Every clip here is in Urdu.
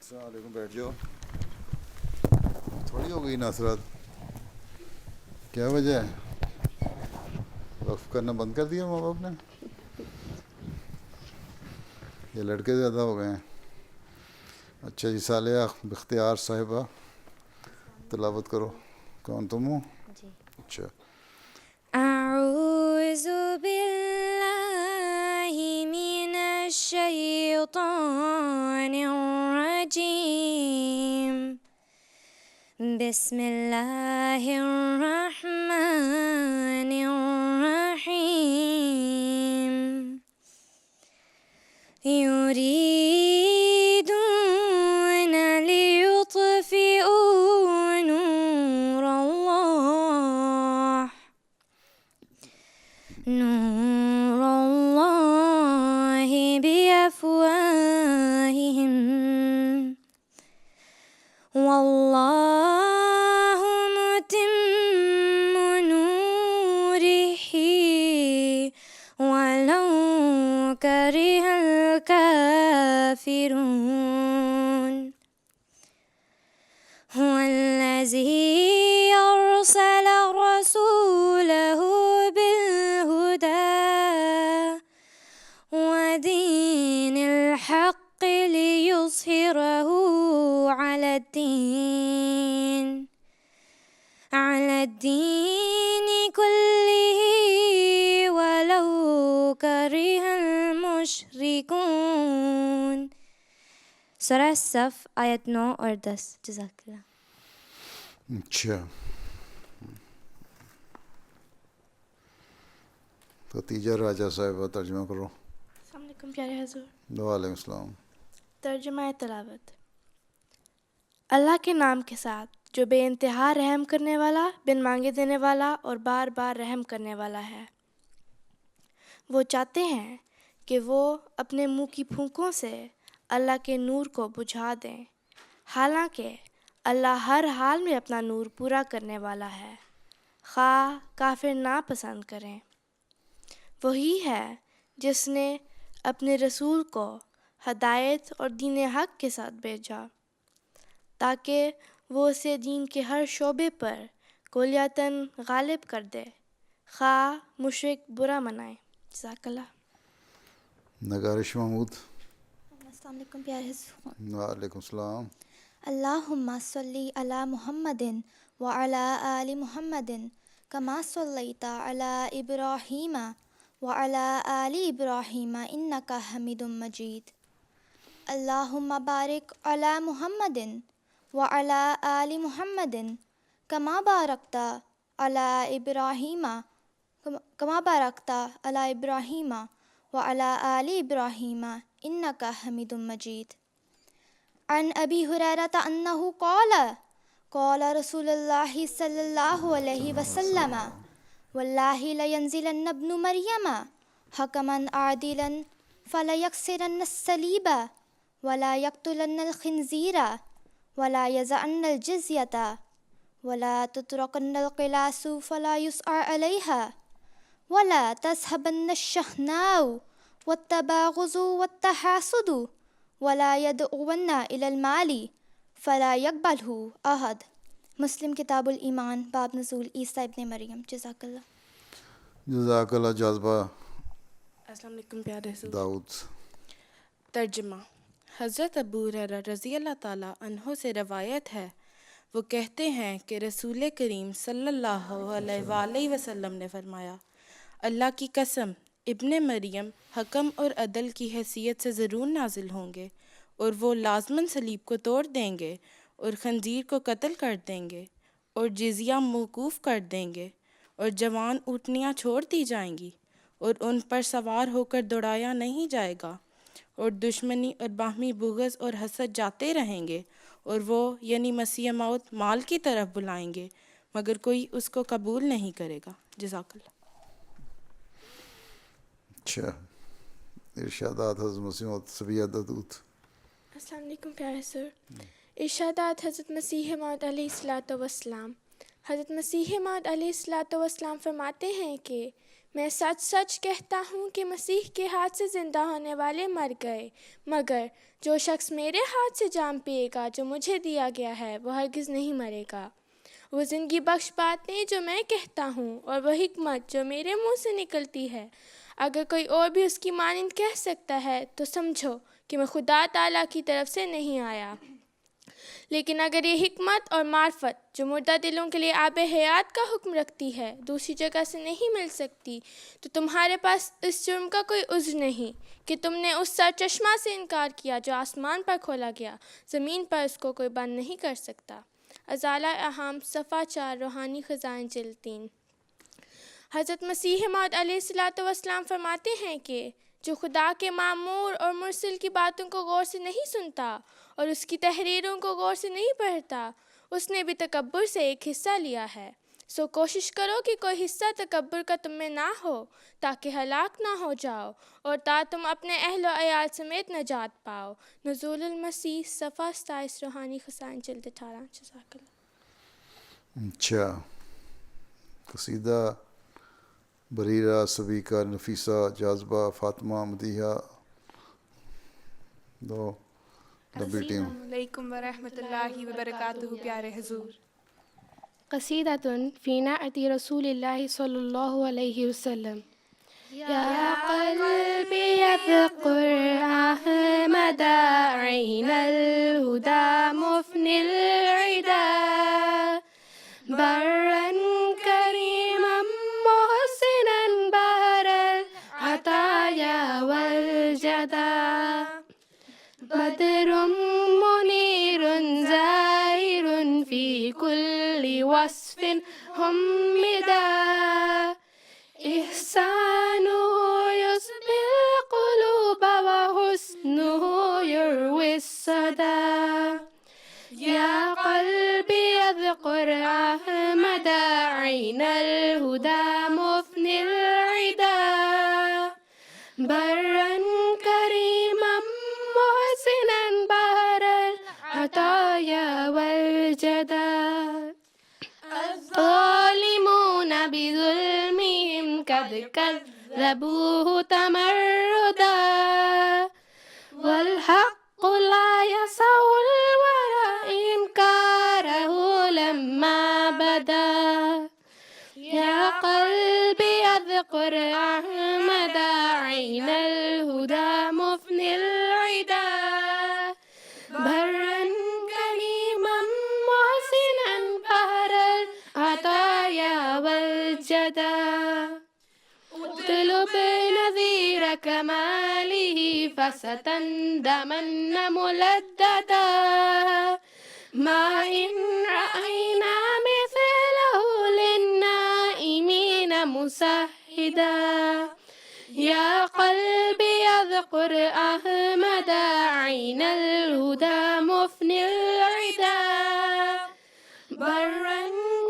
السلام علیکم. بیٹھ جاؤ. تھوڑی ہو گئی نصرت, کیا وجہ ہے؟ وقف کرنا بند کر دیا ماں باپ نے؟ یہ لڑکے زیادہ ہو گئے ہیں. اچھا جی, صالحہ بختیار صاحبہ تلاوت کرو. کون تم ہو؟ جی. اچھا. اعوذ باللہ من الشیطان الرجیم. بسم اللہ الرحمن الرحیم. يريدون ليطفئوا نور الله بأفواههم والله متم نوره ولو كره الكافرون. هو الذي أرسل رسوله بالهدى ودين الحق ليظهره على الدين كله ولو كره المشركون. سورہ صف آیت 9 اور 10. جزاک اللہ. اچھا, ختیجہ راجہ صاحبہ ترجمہ کرو. السلام علیکم پیارے حضور. وعلیکم السلام. ترجمہ تلاوت. اللہ کے نام کے ساتھ جو بے انتہا رحم کرنے والا, بن مانگے دینے والا اور بار بار رحم کرنے والا ہے. وہ چاہتے ہیں کہ وہ اپنے منہ کی پھونکوں سے اللہ کے نور کو بجھا دیں, حالانکہ اللہ ہر حال میں اپنا نور پورا کرنے والا ہے, خواہ کافر ناپسند کریں. وہی ہے جس نے اپنے رسول کو ہدایت اور دین حق کے ساتھ بھیجا تاکہ وہ اسے دین کے ہر شعبے پر کلیتاً غالب کر دے, خواہ مشرک برا منائے. جزاک اللہ. نگارش محمود. السلام علیکم پیارے حضور. وعلیکم السلام. اللہم صلی علی محمد وعلی آل محمد کما صلیت علی ابراہیم وعلی آل ابراہیم انک حمید مجید. اللہم بارک علی محمد وعلی آل محمد کما بارکت علی ابراہیم وعلی آل ابراہیم انک حمید مجید. عن ابی ہریرہ انہ قال رسول اللہ صلی اللہ علیہ وسلم واللہ لینزلن ابن مریم حکما عادلا فلیکسرن الصلیب ولا یقتلن الخنزیر ولا یضعن الجزیۃ ولا تطرقن القلاس فلا یسعر علیہا ولا تذهبن الشحناء والتباغض والتحاسد ولا يدعون إلى المال فلا يقبله أحد. مسلم کتاب الایمان باب نزول عیسیٰ ابن مریم. جزاک اللہ. جزاک اللہ. جذبہ السلام علیکم پیارے حضور. داؤد. ترجمہ. حضرت ابو ہریرہ رضی اللہ تعالیٰ عنہ سے روایت ہے, وہ کہتے ہیں کہ رسول کریم صلی اللہ علیہ وآلہ وسلم نے فرمایا, اللہ کی قسم, ابن مریم حکم اور عدل کی حیثیت سے ضرور نازل ہوں گے, اور وہ لازماً صلیب کو توڑ دیں گے اور خنزیر کو قتل کر دیں گے اور جزیہ موقوف کر دیں گے, اور جوان اونٹنیاں چھوڑ دی جائیں گی اور ان پر سوار ہو کر دوڑایا نہیں جائے گا, اور دشمنی اور باہمی بغض اور حسد جاتے رہیں گے, اور وہ یعنی مسیح موعود مال کی طرف بلائیں گے مگر کوئی اس کو قبول نہیں کرے گا. جزاک اللہ. اچھا, ارشادات حضرت مسیح موعود صبیہ دودھ. السلام علیکم پیارے سر. ارشادات حضرت مسیح موعود علیہ الصلاۃ والسلام. حضرت مسیح موعود علیہ الصلاۃ والسلام فرماتے ہیں کہ میں سچ سچ کہتا ہوں کہ مسیح کے ہاتھ سے زندہ ہونے والے مر گئے، مگر جو شخص میرے ہاتھ سے جام پیے گا جو مجھے دیا گیا ہے وہ ہرگز نہیں مرے گا۔ وہ زندگی بخش باتیں جو میں کہتا ہوں اور وہ حکمت جو میرے منہ سے نکلتی ہے، اگر کوئی اور بھی اس کی مانند کہہ سکتا ہے تو سمجھو کہ میں خدا تعالیٰ کی طرف سے نہیں آیا۔ لیکن اگر یہ حکمت اور معرفت جو مردہ دلوں کے لیے آب حیات کا حکم رکھتی ہے دوسری جگہ سے نہیں مل سکتی، تو تمہارے پاس اس جرم کا کوئی عذر نہیں کہ تم نے اس سرچشمہ سے انکار کیا جو آسمان پر کھولا گیا، زمین پر اس کو کوئی بند نہیں کر سکتا۔ ازالہ اہم صفحہ 4 روحانی خزائن جلد 3۔ حضرت مسیح موعود علیہ السلام فرماتے ہیں کہ جو خدا کے مامور اور مرسل کی باتوں کو غور سے نہیں سنتا اور اس کی تحریروں کو غور سے نہیں پڑھتا، اس نے بھی تکبر سے ایک حصہ لیا ہے۔ سو کوشش کرو کہ کوئی حصہ تکبر کا تم میں نہ ہو، تاکہ ہلاک نہ ہو جاؤ اور تا تم اپنے اہل و عیال سمیت نجات پاؤ۔ نزول المسیح صفحہ 27 روحانی خزائن جلد 18۔ جزاک اللہ۔ اچھا، قصیدہ بریرہ، صبیکہ، نفیسہ، جاذبہ، فاطمہ، مدیحہ، دو لبی ٹیم۔ السلام علیکم ورحمۃ اللہ وبرکاتہ۔ پیارے حضور، قصیدۃ فی نعت رسول اللہ صلی اللہ علیہ وسلم۔ یا قلبی اذکر احمد عین الہدی مفنی العدا، برا کریما محسنا بہر العطایا والجدا، بدر منیر زاہر فی کل وصف حمدا، احسانہ یصبح القلوب وحسنہ یروی الصدا، یا قلبی اذکر احمد عین الہدی مفنی العدا، برا کریما محسنا بہر العطایا والجدا، الظالمون بظلمهم قد كذبوه تمردا، والحق لا يسع الورى إنكاره لما بدا، يا قلبي اذكر أحمد عين الهدى مفني العدا، برا كريما محسنا بهر العطايا والجدا، اطلب نذير كماله فستندمن ملددا، ما إن رأينا مثله للنائمين مسهدا، يا قلبي اذكر أحمد عين الهدى مفني العدا، برا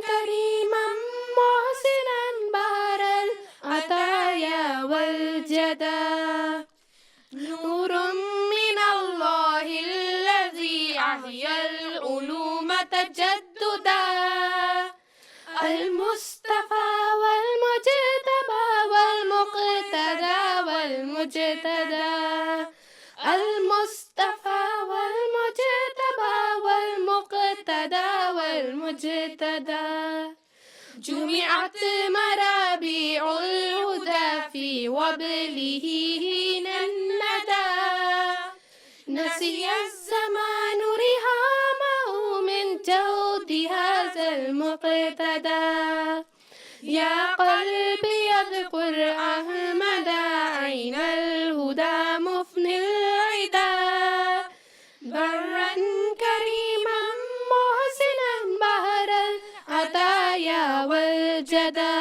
كريما محسنا بهر العطايا والجدا، نور من الله الذي أحيا العلوم تجددا، المصطفى والمجتبى والمقتدى والمجتدى، المصطفى والمجتبى والمقتدى والمجتدى، جمعت مرابيع الهدى في وبله حين الندى، نسي الزمان رهامه من جود هذا المقتدى، يا قلبي اذكر أحمد عين الهدى مفني العدا، برا كريما محسنا بهر العطايا والجدا،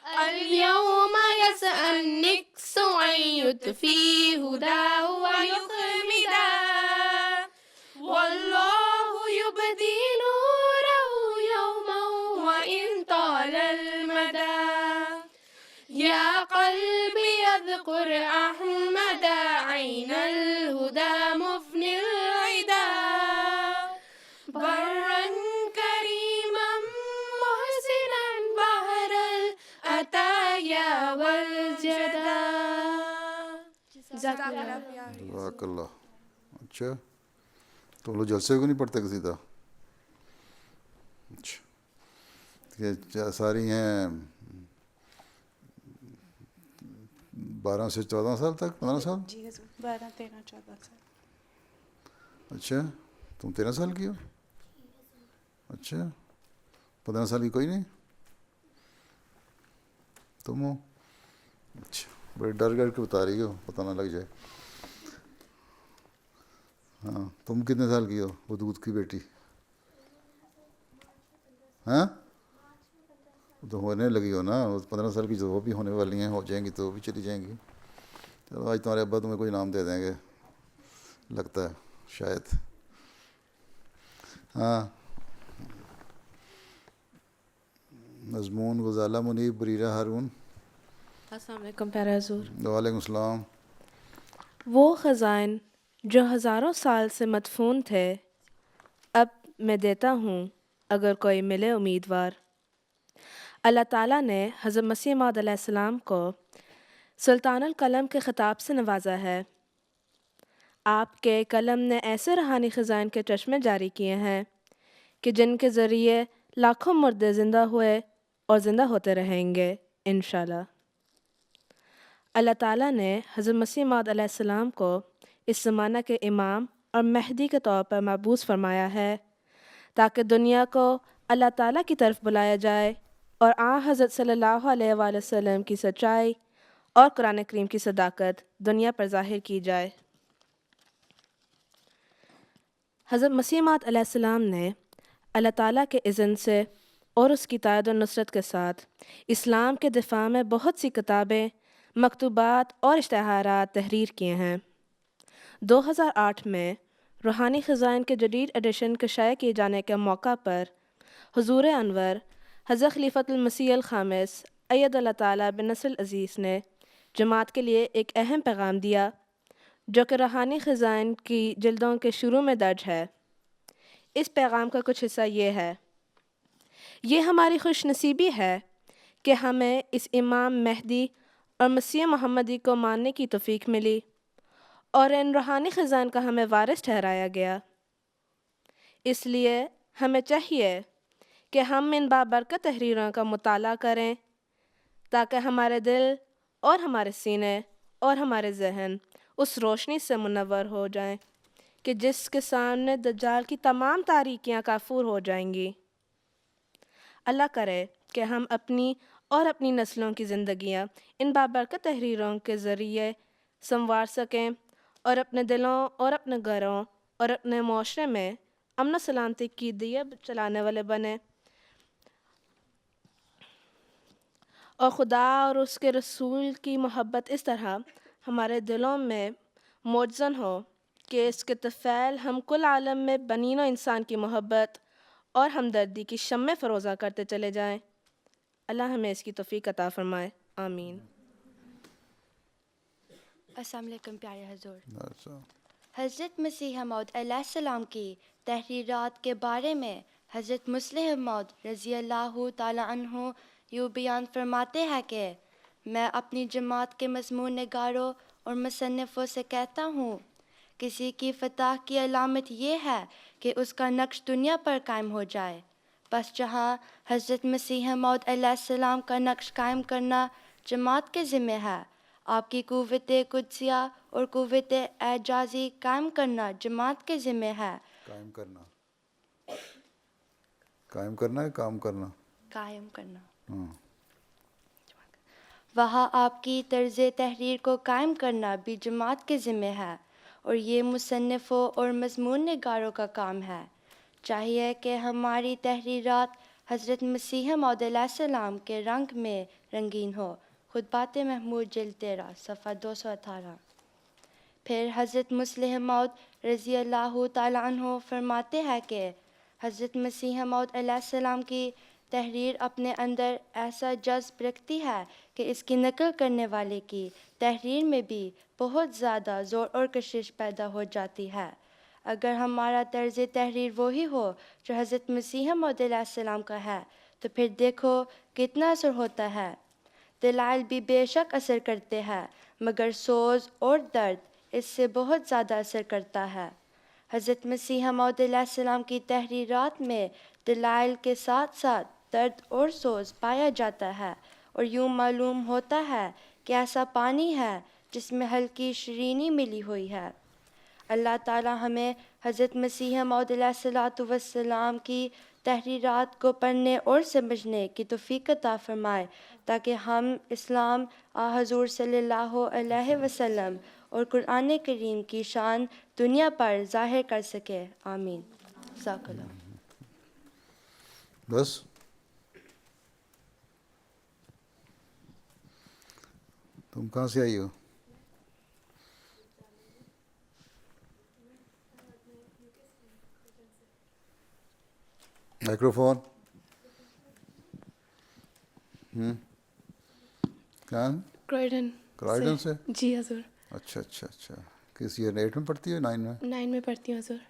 اليوم يسعى النكس أن يطفي هداه ويخمدا، والله يبدي نوره يوما وإن طال المدى، يا قلبي اذكر أحمد عين الهدى مفني العدا، برا كريما محسنا بهر العطايا جزاک اللہ. اچھا تم لوگ جلسے کو نہیں پڑھتے کسی طرح؟ اچھا یہ ساری ہیں 12 سے 14 سال تک 15 سال؟ جی حضور 12 13 14 سال. اچھا تم 13 سال کی ہو؟ اچھا 15 سال کی کوئی نہیں؟ تم ہو؟ اچھا بڑے ڈر کے بتا رہی ہو پتہ نہ لگ جائے. ہاں تم کتنے سال کی ہو ودود کی بیٹی؟ ہاں تو ہونے لگی ہو نا 15 سال کی جو وہ بھی ہونے والی ہیں ہو جائیں گی تو وہ بھی چلی جائیں گی. چلو آج تمہارے ابا تمہیں کوئی نام دے دیں گے لگتا ہے شاید. ہاں مضمون غزالہ منیب بریرہ ہارون. السلام علیکم پیارے حضور. وعلیکم السلام. وہ خزائن جو ہزاروں سال سے مدفون تھے اب میں دیتا ہوں اگر کوئی ملے امیدوار. اللہ تعالیٰ نے حضرت مسیح موعود علیہ السلام کو سلطان القلم کے خطاب سے نوازا ہے. آپ کے قلم نے ایسے روحانی خزائن کے چشمے جاری کیے ہیں کہ جن کے ذریعے لاکھوں مردے زندہ ہوئے اور زندہ ہوتے رہیں گے انشاءاللہ. اللہ تعالیٰ نے حضرت مسیح موعود علیہ السلام کو اس زمانہ کے امام اور مہدی کے طور پر مبعوث فرمایا ہے تاکہ دنیا کو اللہ تعالیٰ کی طرف بلایا جائے اور حضرت صلی اللہ علیہ وآلہ وسلم کی سچائی اور قرآن کریم کی صداقت دنیا پر ظاہر کی جائے. حضرت مسیح موعود علیہ السلام نے اللہ تعالیٰ کے اذن سے اور اس کی تائید و نصرت کے ساتھ اسلام کے دفاع میں بہت سی کتابیں، مکتوبات اور اشتہارات تحریر کیے ہیں. 2008 میں روحانی خزائن کے جدید ایڈیشن کے شائع کیے جانے کے موقع پر حضور انور حضرت خلیفۃ المسیح الخامس اید اللہ تعالیٰ بنصر العزیز نے جماعت کے لیے ایک اہم پیغام دیا جو کہ روحانی خزائن کی جلدوں کے شروع میں درج ہے. اس پیغام کا کچھ حصہ یہ ہے: یہ ہماری خوش نصیبی ہے کہ ہمیں اس امام مہدی اور مسیح محمدی کو ماننے کی توفیق ملی اور ان روحانی خزائن کا ہمیں وارث ٹھہرایا گیا. اس لیے ہمیں چاہیے کہ ہم ان بابرکت تحریروں کا مطالعہ کریں تاکہ ہمارے دل اور ہمارے سینے اور ہمارے ذہن اس روشنی سے منور ہو جائیں کہ جس کے سامنے دجال کی تمام تاریکیاں کافور ہو جائیں گی. اللہ کرے کہ ہم اپنی اور اپنی نسلوں کی زندگیاں ان بابرکت تحریروں کے ذریعے سنوار سکیں اور اپنے دلوں اور اپنے گھروں اور اپنے معاشرے میں امن و سلامتی کی دیے چلانے والے بنیں اور خدا اور اس کے رسول کی محبت اس طرح ہمارے دلوں میں موجزن ہو کہ اس کے طفیل ہم کل عالم میں بنین و انسان کی محبت اور ہمدردی کی شمع فروزہ کرتے چلے جائیں. اللہ ہمیں اس کی توفیق عطا فرمائے. آمین. السلام علیکم پیارے حضور. اچھا حضرت مسیح موعود علیہ السلام کی تحریرات کے بارے میں حضرت مسلح موعود رضی اللہ تعالی عنہ یوں بیان فرماتے ہیں کہ میں اپنی جماعت کے مضمون نگاروں اور مصنفوں سے کہتا ہوں کسی کی فتح کی علامت یہ ہے کہ اس کا نقش دنیا پر قائم ہو جائے. بس جہاں حضرت مسیح موعود علیہ السلام کا نقش قائم کرنا جماعت کے ذمہ ہے، آپ کی قوت قدسیہ اور قوت اعجازی قائم کرنا جماعت کے ذمہ ہے. قائم کرنا ہے کام کرنا. قائم کرنا. ہاں. وہاں آپ کی طرز تحریر کو قائم کرنا بھی جماعت کے ذمہ ہے اور یہ مصنفوں اور مضمون نگاروں کا کام ہے. چاہیے کہ ہماری تحریرات حضرت مسیح موعود علیہ السلام کے رنگ میں رنگین ہو. خطبات محمود جلد 13 صفحہ 218. پھر حضرت مسلح موعود رضی اللہ تعالی عنہ فرماتے ہیں کہ حضرت مسیح موعود علیہ السلام کی تحریر اپنے اندر ایسا جذب رکھتی ہے کہ اس کی نقل کرنے والے کی تحریر میں بھی بہت زیادہ زور اور کشش پیدا ہو جاتی ہے. اگر ہمارا طرز تحریر وہی ہو جو حضرت مسیح موعود علیہ السلام کا ہے تو پھر دیکھو کتنا اثر ہوتا ہے. دلائل بھی بے شک اثر کرتے ہیں مگر سوز اور درد اس سے بہت زیادہ اثر کرتا ہے۔ حضرت مسیح موعود علیہ السلام کی تحریرات میں دلائل کے ساتھ ساتھ درد اور سوز پایا جاتا ہے، اور یوں معلوم ہوتا ہے کہ ایسا پانی ہے جس میں ہلکی شیرینی ملی ہوئی ہے۔ اللہ تعالی ہمیں حضرت مسیح موعود علیہ السلام کی تحریرات کو پڑھنے اور سمجھنے کی توفیق عطا فرمائے، تاکہ ہم اسلام حضور صلی اللہ علیہ وسلم اور قرآن کریم کی شان دنیا پر ظاہر کر سکے۔ آمین۔ جزاک اللہ۔ بس تم کہاں سے آئی ہو؟ مائکرو فون کہاں؟ کرائڈن سے؟ جی حضور، اچھا اچھا اچھا، کس ایئر 8 میں پڑھتی ہے 9 میں؟ 9 میں پڑھتی ہوں حضور۔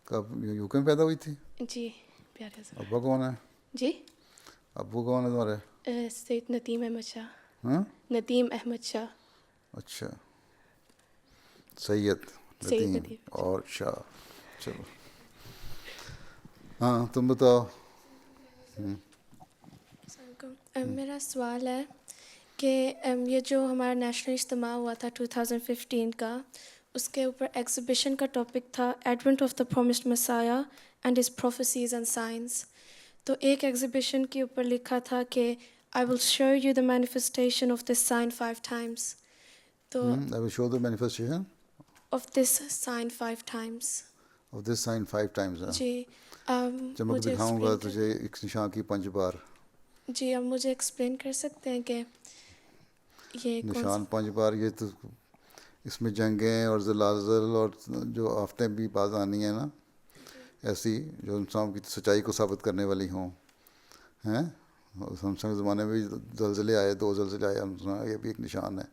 کب یو کے میں پیدا ہوئی تھی؟ جی پیارے حضور۔ ابا کون ہے؟ جی ابو کون ہے تمہارے؟ سید ندیم احمد شاہ۔ ہاں ندیم احمد شاہ۔ اچھا، سید ندیم اور شاہ، چلو ہاں تم بتاؤ۔ میرا سوال ہے کہ یہ جو ہمارا نیشنل اجتماع ہوا تھا 2015 کا، اس کے اوپر ایگزیبیشن کا ٹاپک تھا Advent of the promised مسایا and his prophecies and science. تو ایک ایگزیبیشن کے اوپر لکھا تھا کہ I will show you the manifestation of this sign 5 times. تو I will show the manifestation of this sign 5 times. of this sign 5 times. جی چمک دکھاؤں گا تجھے ایک نشان کی 5 بار۔ جی اب مجھے ایکسپلین کر سکتے ہیں کہ یہ نشان 5 بار، یہ تو اس میں جنگیں اور زلازل اور جو آفتیں بھی بعض آنی ہیں نا ایسی جو انسان کی سچائی کو ثابت کرنے والی ہوں ہیں۔ ہمسنگ زمانے میں بھی زلزلے آئے، 2 زلزلے آئے، ہم سنا یہ بھی ایک نشان ہے۔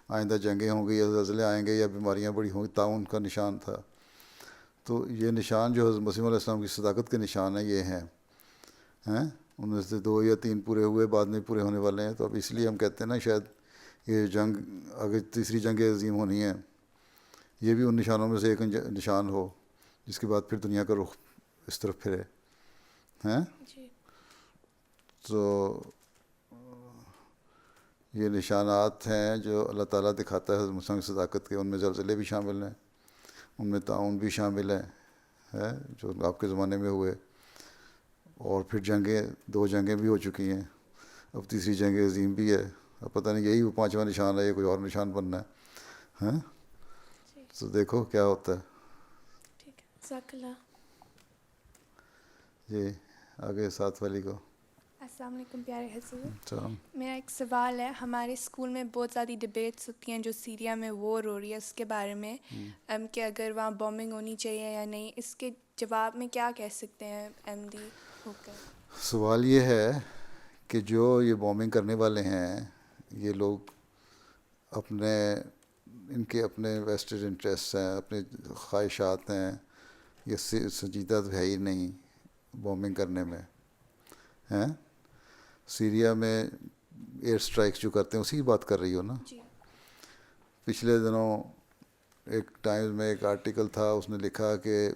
آئندہ جنگیں ہوں گی یا زلزلے آئیں گے یا بیماریاں بڑی ہوں گی، تعاون کا نشان تھا۔ تو یہ نشان جو حضرت مسیح علیہ السلام کی صداقت کے نشان ہیں، یہ ہیں ان میں سے 2 یا 3 پورے ہوئے، بعد میں پورے ہونے والے ہیں۔ تو اب اس لیے ہم کہتے ہیں نا شاید یہ جنگ اگر تیسری جنگ عظیم ہونی ہے، یہ بھی ان نشانوں میں سے ایک نشان ہو جس کے بعد پھر دنیا کا رخ اس طرف پھرے ہیں۔ تو یہ نشانات ہیں جو اللہ تعالیٰ دکھاتا ہے حضرت مسیح کی صداقت کے۔ ان میں زلزلے بھی شامل ہیں، ان میں تعاون بھی شامل ہے جو آپ کے زمانے میں ہوئے، اور پھر جنگیں 2 جنگیں بھی ہو چکی ہیں، اب تیسری جنگ عظیم بھی ہے۔ اب پتہ نہیں یہی وہ 5واں نشان ہے یا کوئی اور نشان بننا ہے تو دیکھو کیا ہوتا ہے۔ ٹھیک ہے، جزاک اللہ۔ جی آگے ساتھ والی کو۔ السلام علیکم پیارے حضور۔ سلام۔ میرا ایک سوال ہے، ہمارے اسکول میں بہت زیادہ ڈبیٹس ہوتی ہیں جو سیریا میں وار ہو رہی ہے اس کے بارے میں، کہ اگر وہاں بومبنگ ہونی چاہیے یا نہیں، اس کے جواب میں کیا کہہ سکتے ہیں احمدی ہو کر؟ سوال یہ ہے کہ جو یہ بومبنگ کرنے والے ہیں یہ لوگ ان کے اپنے ویسٹڈ انٹرسٹ ہیں، اپنے خواہشات ہیں، یہ سنجیدہ تو ہے ہی نہیں بومبنگ کرنے میں ہیں۔ سیریا میں ایئر اسٹرائکس جو کرتے ہیں اسی کی بات کر رہی ہو نا؟ جی پچھلے دنوں ایک ٹائمز میں ایک آرٹیکل تھا، اس نے لکھا کہ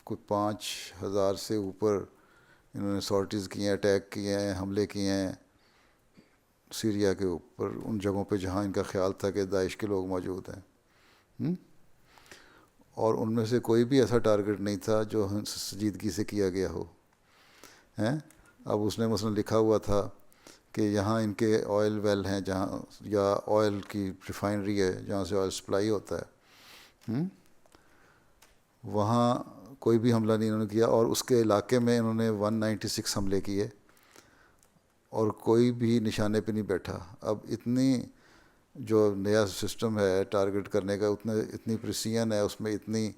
کوئی 5000 سے اوپر انہوں نے سارٹیز کی ہیں، اٹیک کیے ہیں، حملے کیے ہیں سیریا کے اوپر، ان جگہوں پہ جہاں ان کا خیال تھا کہ داعش کے لوگ موجود ہیں، اور ان میں سے کوئی بھی ایسا ٹارگٹ نہیں تھا جو سنجیدگی سے کیا گیا ہو ہیں۔ اب اس نے مثلا لکھا ہوا تھا کہ یہاں ان کے آئل ویل ہیں جہاں، یا آئل کی ریفائنری ہے جہاں سے آئل سپلائی ہوتا ہے، وہاں کوئی بھی حملہ نہیں انہوں نے کیا، اور اس کے علاقے میں انہوں نے 196 حملے کیے اور کوئی بھی نشانے پہ نہیں بیٹھا۔ اب اتنی جو نیا سسٹم ہے ٹارگٹ کرنے کا، اتنی پریسیژن ہے اس میں، اتنی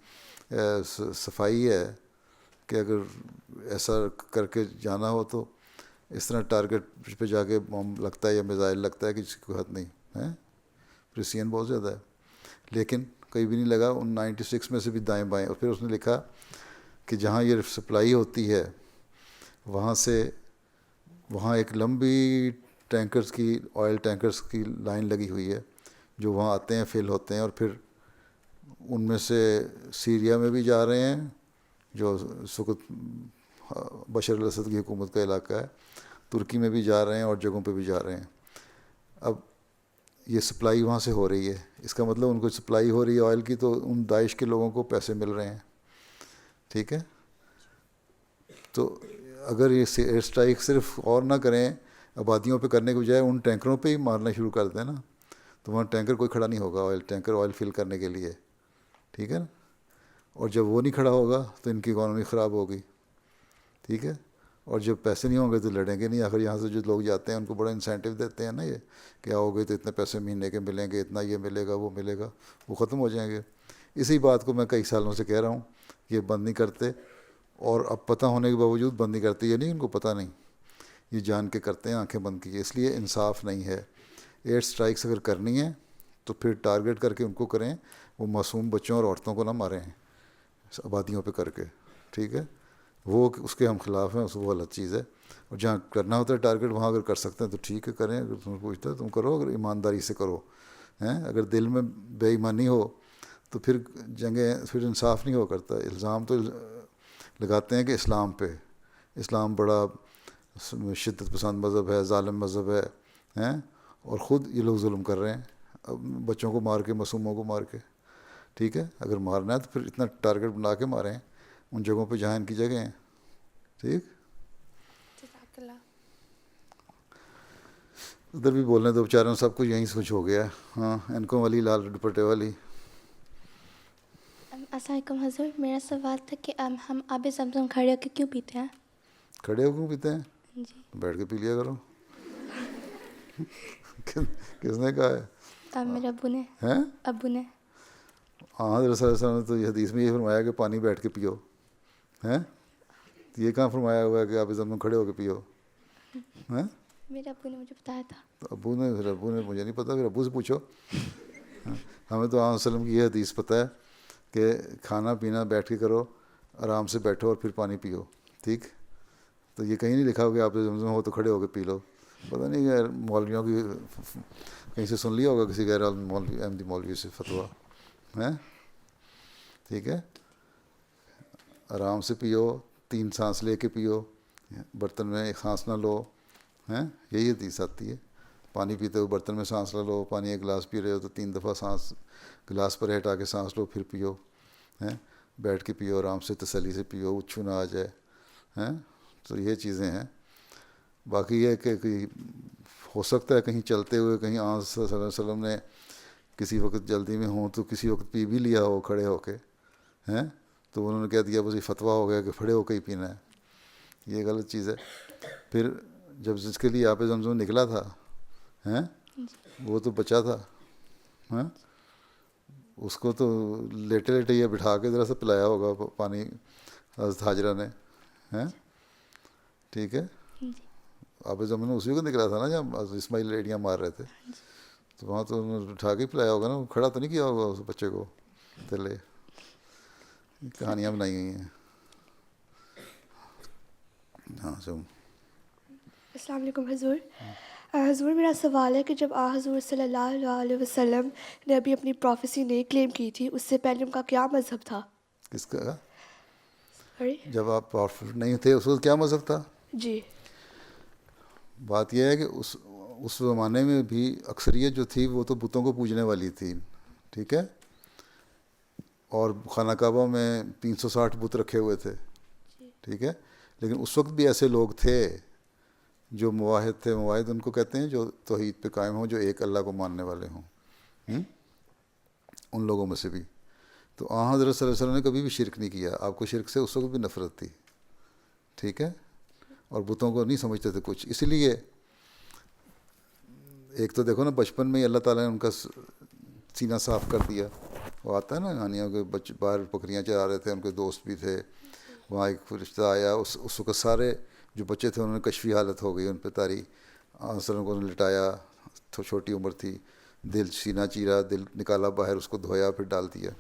صفائی ہے کہ اگر ایسا کر کے جانا ہو تو اس طرح ٹارگٹ پہ جا کے بم لگتا ہے یا میزائل لگتا ہے کہ جس کی کوئی حد نہیں ہے، پریسیژن بہت زیادہ ہے، لیکن کہیں بھی نہیں لگا ان 96 میں سے بھی دائیں بائیں۔ اور پھر اس نے لکھا کہ جہاں یہ سپلائی ہوتی ہے وہاں ایک لمبی ٹینکرز کی آئل ٹینکرز کی لائن لگی ہوئی ہے جو وہاں آتے ہیں، فل ہوتے ہیں، اور پھر ان میں سے سیریا میں بھی جا رہے ہیں جو سکت بشر الاسد کی حکومت کا علاقہ ہے، ترکی میں بھی جا رہے ہیں اور جگہوں پہ بھی جا رہے ہیں. اب یہ سپلائی وہاں سے ہو رہی ہے، اس کا مطلب ان کو سپلائی ہو رہی ہے آئل کی، تو ان داعش کے لوگوں کو پیسے مل رہے ہیں. ٹھیک ہے، تو اگر یہ ایئر اسٹرائک صرف اور نہ کریں آبادیوں پہ کرنے کے بجائے ان ٹینکروں پہ ہی مارنا شروع کر دیں نا، تو وہاں ٹینکر کوئی کھڑا نہیں ہوگا، آئل ٹینکر آئل فل کرنے کے لیے. ٹھیک ہے نا، اور جب وہ نہیں کھڑا ہوگا تو ان کی اکانومی خراب ہوگی. ٹھیک ہے، اور جب پیسے نہیں ہوں گے تو لڑیں گے نہیں. آخر یہاں سے جو لوگ جاتے ہیں ان کو بڑا انسینٹیو دیتے ہیں نا یہ کہ آؤ گے تو اتنے پیسے مہینے کے ملیں گے، اتنا یہ ملے گا وہ ملے گا، وہ ختم ہو جائیں گے. اسی بات کو میں کئی سالوں سے کہہ رہا ہوں، یہ بند نہیں کرتے، اور اب پتہ ہونے کے باوجود بند نہیں کرتے. یہ نہیں ان کو پتہ نہیں، یہ جان کے کرتے ہیں آنکھیں بند کی. اس لیے انصاف نہیں ہے. ایئر اسٹرائکس اگر کرنی ہے تو پھر ٹارگٹ کر کے ان کو کریں، وہ معصوم بچوں اور عورتوں کو نہ ماریں آبادیوں پہ کر کے. ٹھیک ہے، وہ اس کے ہم خلاف ہیں، وہ غلط چیز ہے. اور جہاں کرنا ہوتا ہے ٹارگٹ وہاں اگر کر سکتے ہیں تو ٹھیک ہے کریں. اگر تمہیں پوچھتا ہے تم کرو، اگر ایمانداری سے کرو. اگر دل میں بے ایمانی ہو تو پھر جنگیں، پھر انصاف نہیں ہو کرتا. الزام تو لگاتے ہیں کہ اسلام پہ، اسلام بڑا شدت پسند مذہب ہے، ظالم مذہب ہے، اور خود یہ لوگ ظلم کر رہے ہیں بچوں کو مار کے، معصوموں کو مار کے. ٹھیک ہے، اگر مارنا ہے تو پھر اتنا ٹارگٹ بنا کے ماریں ان جگہوں پہ جہاں ان کی جگہ ہیں. ٹھیک، جزاک اللہ. ادھر بھی بولنے تو بیچاروں سب کچھ یہیں سے کچھ ہو گیا ہے. ہاں، ان کو والی لال دوپٹے والی. السلام علیکم حضور، میرا سوال تھا کہ ہم آب زمزم کھڑے ہو کے کیوں پیتے ہیں؟ کھڑے ہو کیوں پیتے ہیں؟ جی، بیٹھ کے پی لیا کرو. کس نے کہا ہے؟ میرے ابو نے. ہیں؟ ابو نے. ہاں، حضرت صلی اللہ علیہ وسلم نے تو یہ حدیث میں یہ فرمایا کہ پانی بیٹھ کے پیو. ہیں؟ یہ کہاں فرمایا ہوا ہے کہ آپ زمزم کھڑے ہو کے پیو؟ ہیں؟ میرے ابو نے مجھے بتایا تھا. تو ابو نے مجھے نہیں پتا، پھر ابو سے پوچھو. ہمیں تو آپ وسلم کی یہ حدیث پتہ ہے کہ کھانا پینا بیٹھ کے کرو، آرام سے بیٹھو اور پھر پانی پیو. ٹھیک، تو یہ کہیں نہیں لکھا ہو کہ آپ زمزم ہو تو کھڑے ہو کے پی لو. پتہ نہیں یار، مولویوں کی کہیں سے سن لیا ہوگا کسی غیر مولوی، احمدی مولوی سے فتویٰ. ہیں؟ ٹھیک ہے، آرام سے پیو، 3 سانس لے کے پیو، برتن میں ایک سانس نہ لو. ہیں؟ یہی حدیث آتی ہے. پانی پیتے ہو برتن میں سانس نہ لو، پانی ایک گلاس پی رہے ہو تو 3 دفعہ سانس گلاس پر ہٹا کے سانس لو پھر پیو. ہیں؟ بیٹھ کے پیو، آرام سے تسلی سے پیو، اچھو نہ آ جائے. ہیں؟ تو یہ چیزیں ہیں. باقی یہ کہ ہو سکتا ہے کہیں چلتے ہوئے کہیں آن صلی اللہ علیہ وسلم نے کسی وقت جلدی میں ہوں تو کسی وقت پی بھی لیا ہو کھڑے ہو کے. ہیں؟ تو انہوں نے کہہ دیا بس یہ فتویٰ ہو گیا کہ کھڑے ہو کے ہی پینا ہے. یہ غلط چیز ہے. پھر جب جس کے لیے آب زمزم نکلا تھا، ہیں، وہ تو بچا تھا. ہیں؟ اس کو تو لیٹے لیٹے یا بٹھا کے ذرا سا پلایا ہوگا پانی حضرت حاجرہ نے. ہیں؟ ٹھیک ہے، آب زمزم اسی کو نکلا تھا نا جب اسماعیل ایڑیاں مار رہے تھے، تو وہاں تو انہوں نے اٹھا کے پلایا ہوگا نا، کھڑا تو نہیں کیا ہوگا اس بچے کو. تلے کہانیاں بنائی گئی ہیں. ہاں سب. السلام علیکم حضور. حضور میرا سوال ہے کہ جب حضور صلی اللہ علیہ وسلم نے ابھی اپنی پروفیسی نہیں کلیم کی تھی، اس سے پہلے ان کا کیا مذہب تھا؟ کس کا؟ سوری؟ جب آپ پروفٹ نہیں تھے اس وقت کیا مذہب تھا؟ جی. بات یہ ہے کہ اس زمانے میں بھی اکثریت جو تھی وہ تو بتوں کو پوجنے والی تھی. ٹھیک ہے، اور خانہ کعبہ میں 360 بت رکھے ہوئے تھے. ٹھیک ہے، لیکن اس وقت بھی ایسے لوگ تھے جو موحد تھے. موحد ان کو کہتے ہیں جو توحید پہ قائم ہوں، جو ایک اللہ کو ماننے والے ہوں. ان لوگوں میں سے بھی تو حضرت صلی اللہ علیہ وسلم نے کبھی بھی شرک نہیں کیا. آپ کو شرک سے اس وقت بھی نفرت تھی. ٹھیک ہے، اور بتوں کو نہیں سمجھتے تھے کچھ. اسی لیے ایک تو دیکھو نا، بچپن میں ہی اللہ تعالیٰ نے ان کا سینہ صاف کر دیا. وہ آتا ہے نا کہانیوں کے، بچے باہر بکریاں چرا رہے تھے، ان کے دوست بھی تھے. وہاں ایک فرشتہ آیا، اس وقت سارے جو بچے تھے انہوں نے کشفی حالت ہو گئی ان پہ طاری. وسلم کو لٹایا، چھوٹی عمر تھی، دل سینہ چیرا، دل نکالا باہر، اس کو دھویا پھر ڈال دیا.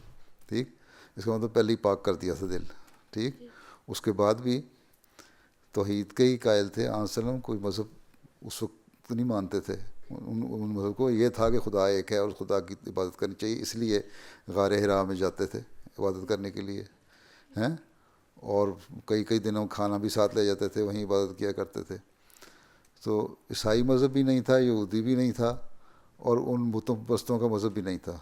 ٹھیک، اس کا مطلب پہلے ہی پاک کر دیا تھا دل. ٹھیک، اس کے بعد بھی توحید کے ہی قائل تھے. وسلم کوئی مذہب اس وقت کو نہیں مانتے تھے. ان مذہب کو یہ تھا کہ خدا ایک ہے اور خدا کی عبادت کرنی چاہیے، اس لیے غار حرا میں جاتے تھے عبادت کرنے کے لیے ہیں، اور کئی دنوں کھانا بھی ساتھ لے جاتے تھے، وہیں عبادت کیا کرتے تھے. تو عیسائی مذہب بھی نہیں تھا، یہودی بھی نہیں تھا، اور ان بتوں پرستوں کا مذہب بھی نہیں تھا.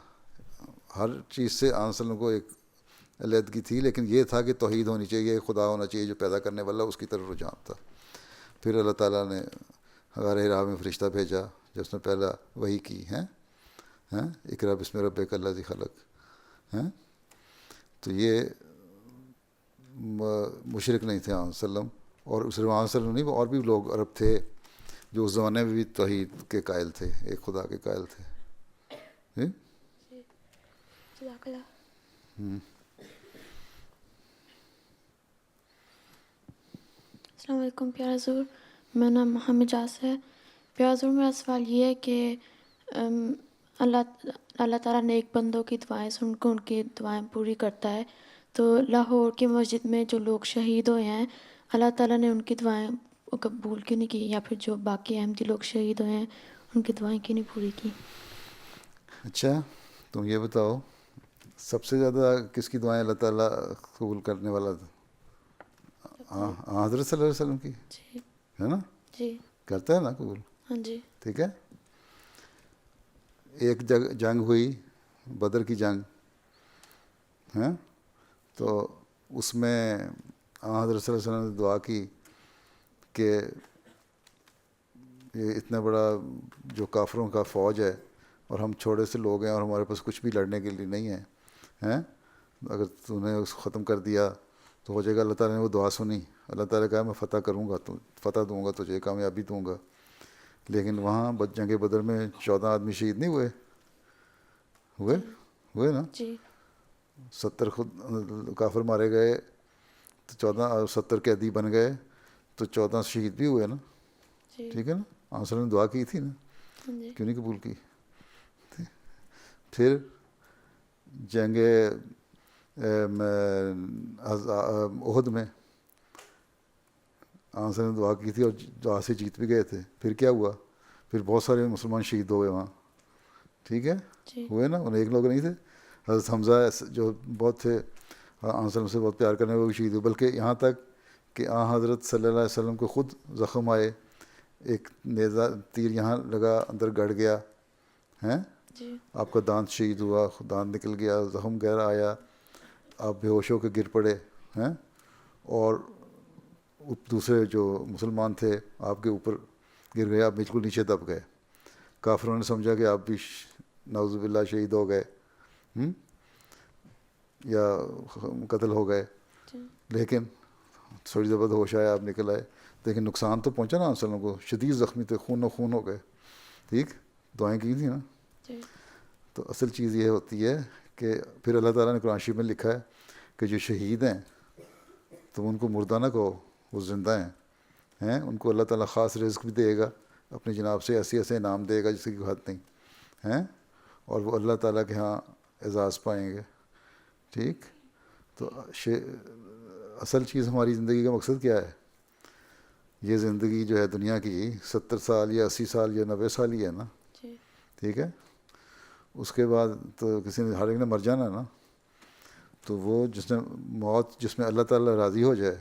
ہر چیز سے آن وسلم کو ایک علیحدگی تھی، لیکن یہ تھا کہ توحید ہونی چاہیے، خدا ہونا چاہیے جو پیدا کرنے والا، اس کی طرف رجحان تھا. پھر اللہ تعالیٰ نے غار حرا میں فرشتہ بھیجا جس نے پہلا وحی کی ہیں، اقرا بسم ربک الذی خلق ہیں. تو یہ مشرک نہیں تھے آن وسلم، اور صرف آن وسلم نہیں، اور بھی لوگ عرب تھے جو اس زمانے میں بھی توحید کے قائل تھے، ایک خدا کے قائل تھے. جزاک اللہ. السلام علیکم پیارا حضور، میرا نام محمد جاس ہے. پیارا حضور، میرا سوال یہ ہے کہ اللہ تعالیٰ نیک بندوں کی دعائیں سن کے ان کی دعائیں پوری کرتا ہے. تو لاہور کی مسجد میں جو لوگ شہید ہوئے ہیں، اللہ تعالیٰ نے ان کی دعائیں قبول کیوں نہیں کی، یا پھر جو باقی احمدی لوگ شہید ہوئے ہیں ان کی دعائیں کیوں نہیں پوری کی؟ اچھا، تم یہ بتاؤ سب سے زیادہ کس کی دعائیں اللہ تعالیٰ قبول کرنے والا تھا؟ حضرت صلی اللہ علیہ وسلم کی، جی ہے نا؟ جی کرتا ہے نا قبول. ہاں جی. ٹھیک ہے. ایک جنگ ہوئی، بدر کی جنگ ہے، تو اس میں حضرت صلی اللہ علیہ وسلم نے دعا کی کہ یہ اتنا بڑا جو کافروں کا فوج ہے اور ہم چھوٹے سے لوگ ہیں اور ہمارے پاس کچھ بھی لڑنے کے لیے نہیں ہے، اگر تو نے اس کو ختم کر دیا تو ہو جائے گا. اللہ تعالیٰ نے وہ دعا سنی، اللہ تعالیٰ کہا میں فتح کروں گا، فتح دوں گا تجھے، کامیابی دوں گا. لیکن وہاں جنگ بدر میں 14 آدمی شہید نہیں ہوئے نا؟ جی. 70 خود کافر مارے گئے تو 70 قیدی بن گئے تو 14 شہید بھی ہوئے نا. ٹھیک ہے نا؟ آنسر نے دعا کی تھی نا، کیوں نہیں قبول کی؟ پھر جنگ احد میں آنسر نے دعا کی تھی اور دعا سے جیت بھی گئے تھے. پھر کیا ہوا؟ پھر بہت سارے مسلمان شہید ہوئے وہاں. ٹھیک ہے، ہوئے نا؟ انہیں ایک لوگ نہیں تھے. حضرت حمزہ جو بہت تھے آنسر سے بہت پیار کرنے وہ بھی شہید ہوئے، بلکہ یہاں تک کہ حضرت صلی اللہ علیہ وسلم کو خود زخم آئے، ایک نیزہ تیر یہاں لگا اندر گڑ گیا ہیں، آپ کا دانت شہید ہوا، دانت نکل گیا، زخم گہرا آیا، آپ بے ہوش ہو کے گر پڑے ہیں، اور دوسرے جو مسلمان تھے آپ کے اوپر گر گئے، آپ بالکل نیچے دب گئے. کافروں نے سمجھا کہ آپ بھی نعوذ باللہ شہید ہو گئے یا قتل ہو گئے. لیکن تھوڑی دیر بعد ہوش آیا، آپ نکل آئے. لیکن نقصان تو پہنچا نا انسانوں کو، شدید زخمی تھے، خون و خون ہو گئے. ٹھیک، دعائیں کی تھیں نا. تو اصل چیز یہ ہوتی ہے کہ پھر اللہ تعالیٰ نے قرآن شریف میں لکھا ہے کہ جو شہید ہیں تم ان کو مردہ نہ کہو، وہ زندہ ہیں، ان کو اللہ تعالیٰ خاص رزق بھی دے گا اپنی جناب سے، ایسے انعام دے گا جس کی کوئی حد نہیں ہیں، اور وہ اللہ تعالیٰ کے ہاں اعزاز پائیں گے. ٹھیک. تو اصل چیز ہماری زندگی کا مقصد کیا ہے؟ یہ زندگی جو ہے دنیا کی 70 سال یا 80 سال یا 90 سال ہی ہے نا. ٹھیک ہے. اس کے بعد تو کسی نے ہر ایک نے مر جانا نا. تو وہ جس نے موت جس میں اللہ تعالیٰ راضی ہو جائے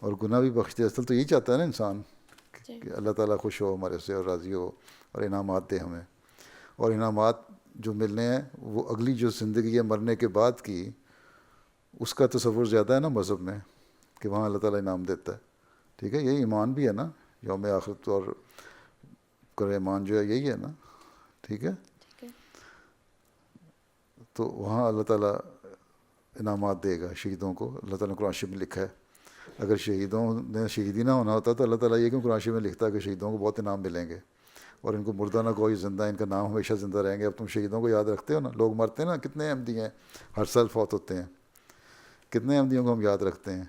اور گناہ بھی بخش دے، اصل تو یہی چاہتا ہے نا انسان کہ اللہ تعالیٰ خوش ہو ہمارے سے اور راضی ہو اور انعامات دے ہمیں. اور انعامات جو ملنے ہیں وہ اگلی جو زندگی ہے مرنے کے بعد کی، اس کا تصور زیادہ ہے نا مذہب میں، کہ وہاں اللہ تعالیٰ انعام دیتا ہے. ٹھیک ہے. یہی ایمان بھی ہے نا، یوم آخرت اور ایمان جو ہے یہی ہے نا. ٹھیک ہے. تو وہاں اللہ تعالیٰ انعامات دے گا شہیدوں کو. اللہ تعالیٰ نے قرآن شریف میں لکھا ہے. اگر شہیدوں نے شہید ہی نہ ہونا ہوتا تو اللہ تعالیٰ یہ کیوں قرآن شریف میں لکھتا ہے کہ شہیدوں کو بہت انعام ملیں گے اور ان کو مردہ نہ کوئی زندہ، ان کا نام ہمیشہ زندہ رہیں گے. اب تم شہیدوں کو یاد رکھتے ہو نا؟ لوگ مرتے ہیں نا، کتنے احمدی ہیں ہر سال فوت ہوتے ہیں، کتنے احمدیوں کو ہم یاد رکھتے ہیں؟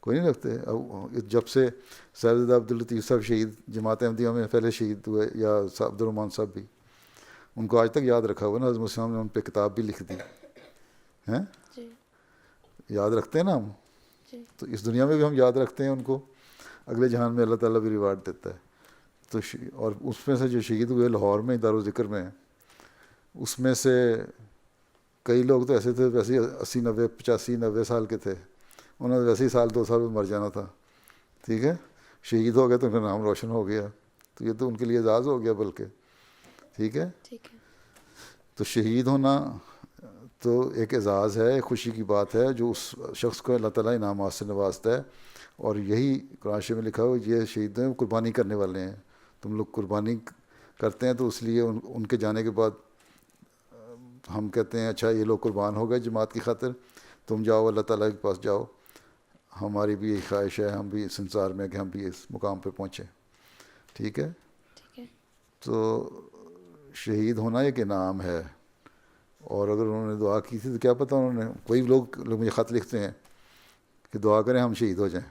کوئی نہیں رکھتے. اب جب سے صاحبزادہ عبداللطیف صاحب شہید جماعت احمدیوں میں پہلے شہید ہوئے، یا عبد الرحمٰن صاحب بھی، ان کو آج تک یاد رکھا ہوا نا. حضرت مسلم نے ان پہ کتاب بھی لکھ دی ہیں. یاد رکھتے ہیں نا ہم. تو اس دنیا میں بھی ہم یاد رکھتے ہیں ان کو. اگلے جہان میں اللہ تعالیٰ بھی ریوارڈ دیتا ہے. تو اور اس میں سے جو شہید ہوئے لاہور میں دارالذکر میں، اس میں سے کئی لوگ تو ایسے تھے ویسے 80 90 85 90 سال کے تھے، انہوں نے ویسے ہی 1 2 سال میں مر جانا تھا. ٹھیک ہے، شہید ہو گئے تو ان کا نام روشن ہو گیا، تو یہ تو ان کے لیے اعزاز ہو گیا بلکہ. ٹھیک ہے، تو شہید ہونا تو ایک اعزاز ہے، ایک خوشی کی بات ہے جو اس شخص کو اللہ تعالیٰ انعامات سے نوازتا ہے. اور یہی قرآن شریف میں لکھا ہو، یہ شہید ہیں قربانی کرنے والے ہیں. تم لوگ قربانی کرتے ہیں تو اس لیے ان کے جانے کے بعد ہم کہتے ہیں اچھا یہ لوگ قربان ہو گئے جماعت کی خاطر، تم جاؤ اللہ تعالیٰ کے پاس جاؤ. ہماری بھی یہی خواہش ہے، ہم بھی اس سنسار میں کہ ہم بھی اس مقام پہ پہنچیں. ٹھیک ہے، تو شہید ہونا ایک انعام ہے. اور اگر انہوں نے دعا کی تھی تو کیا پتہ انہوں نے، کوئی لوگ مجھے خط لکھتے ہیں کہ دعا کریں ہم شہید ہو جائیں.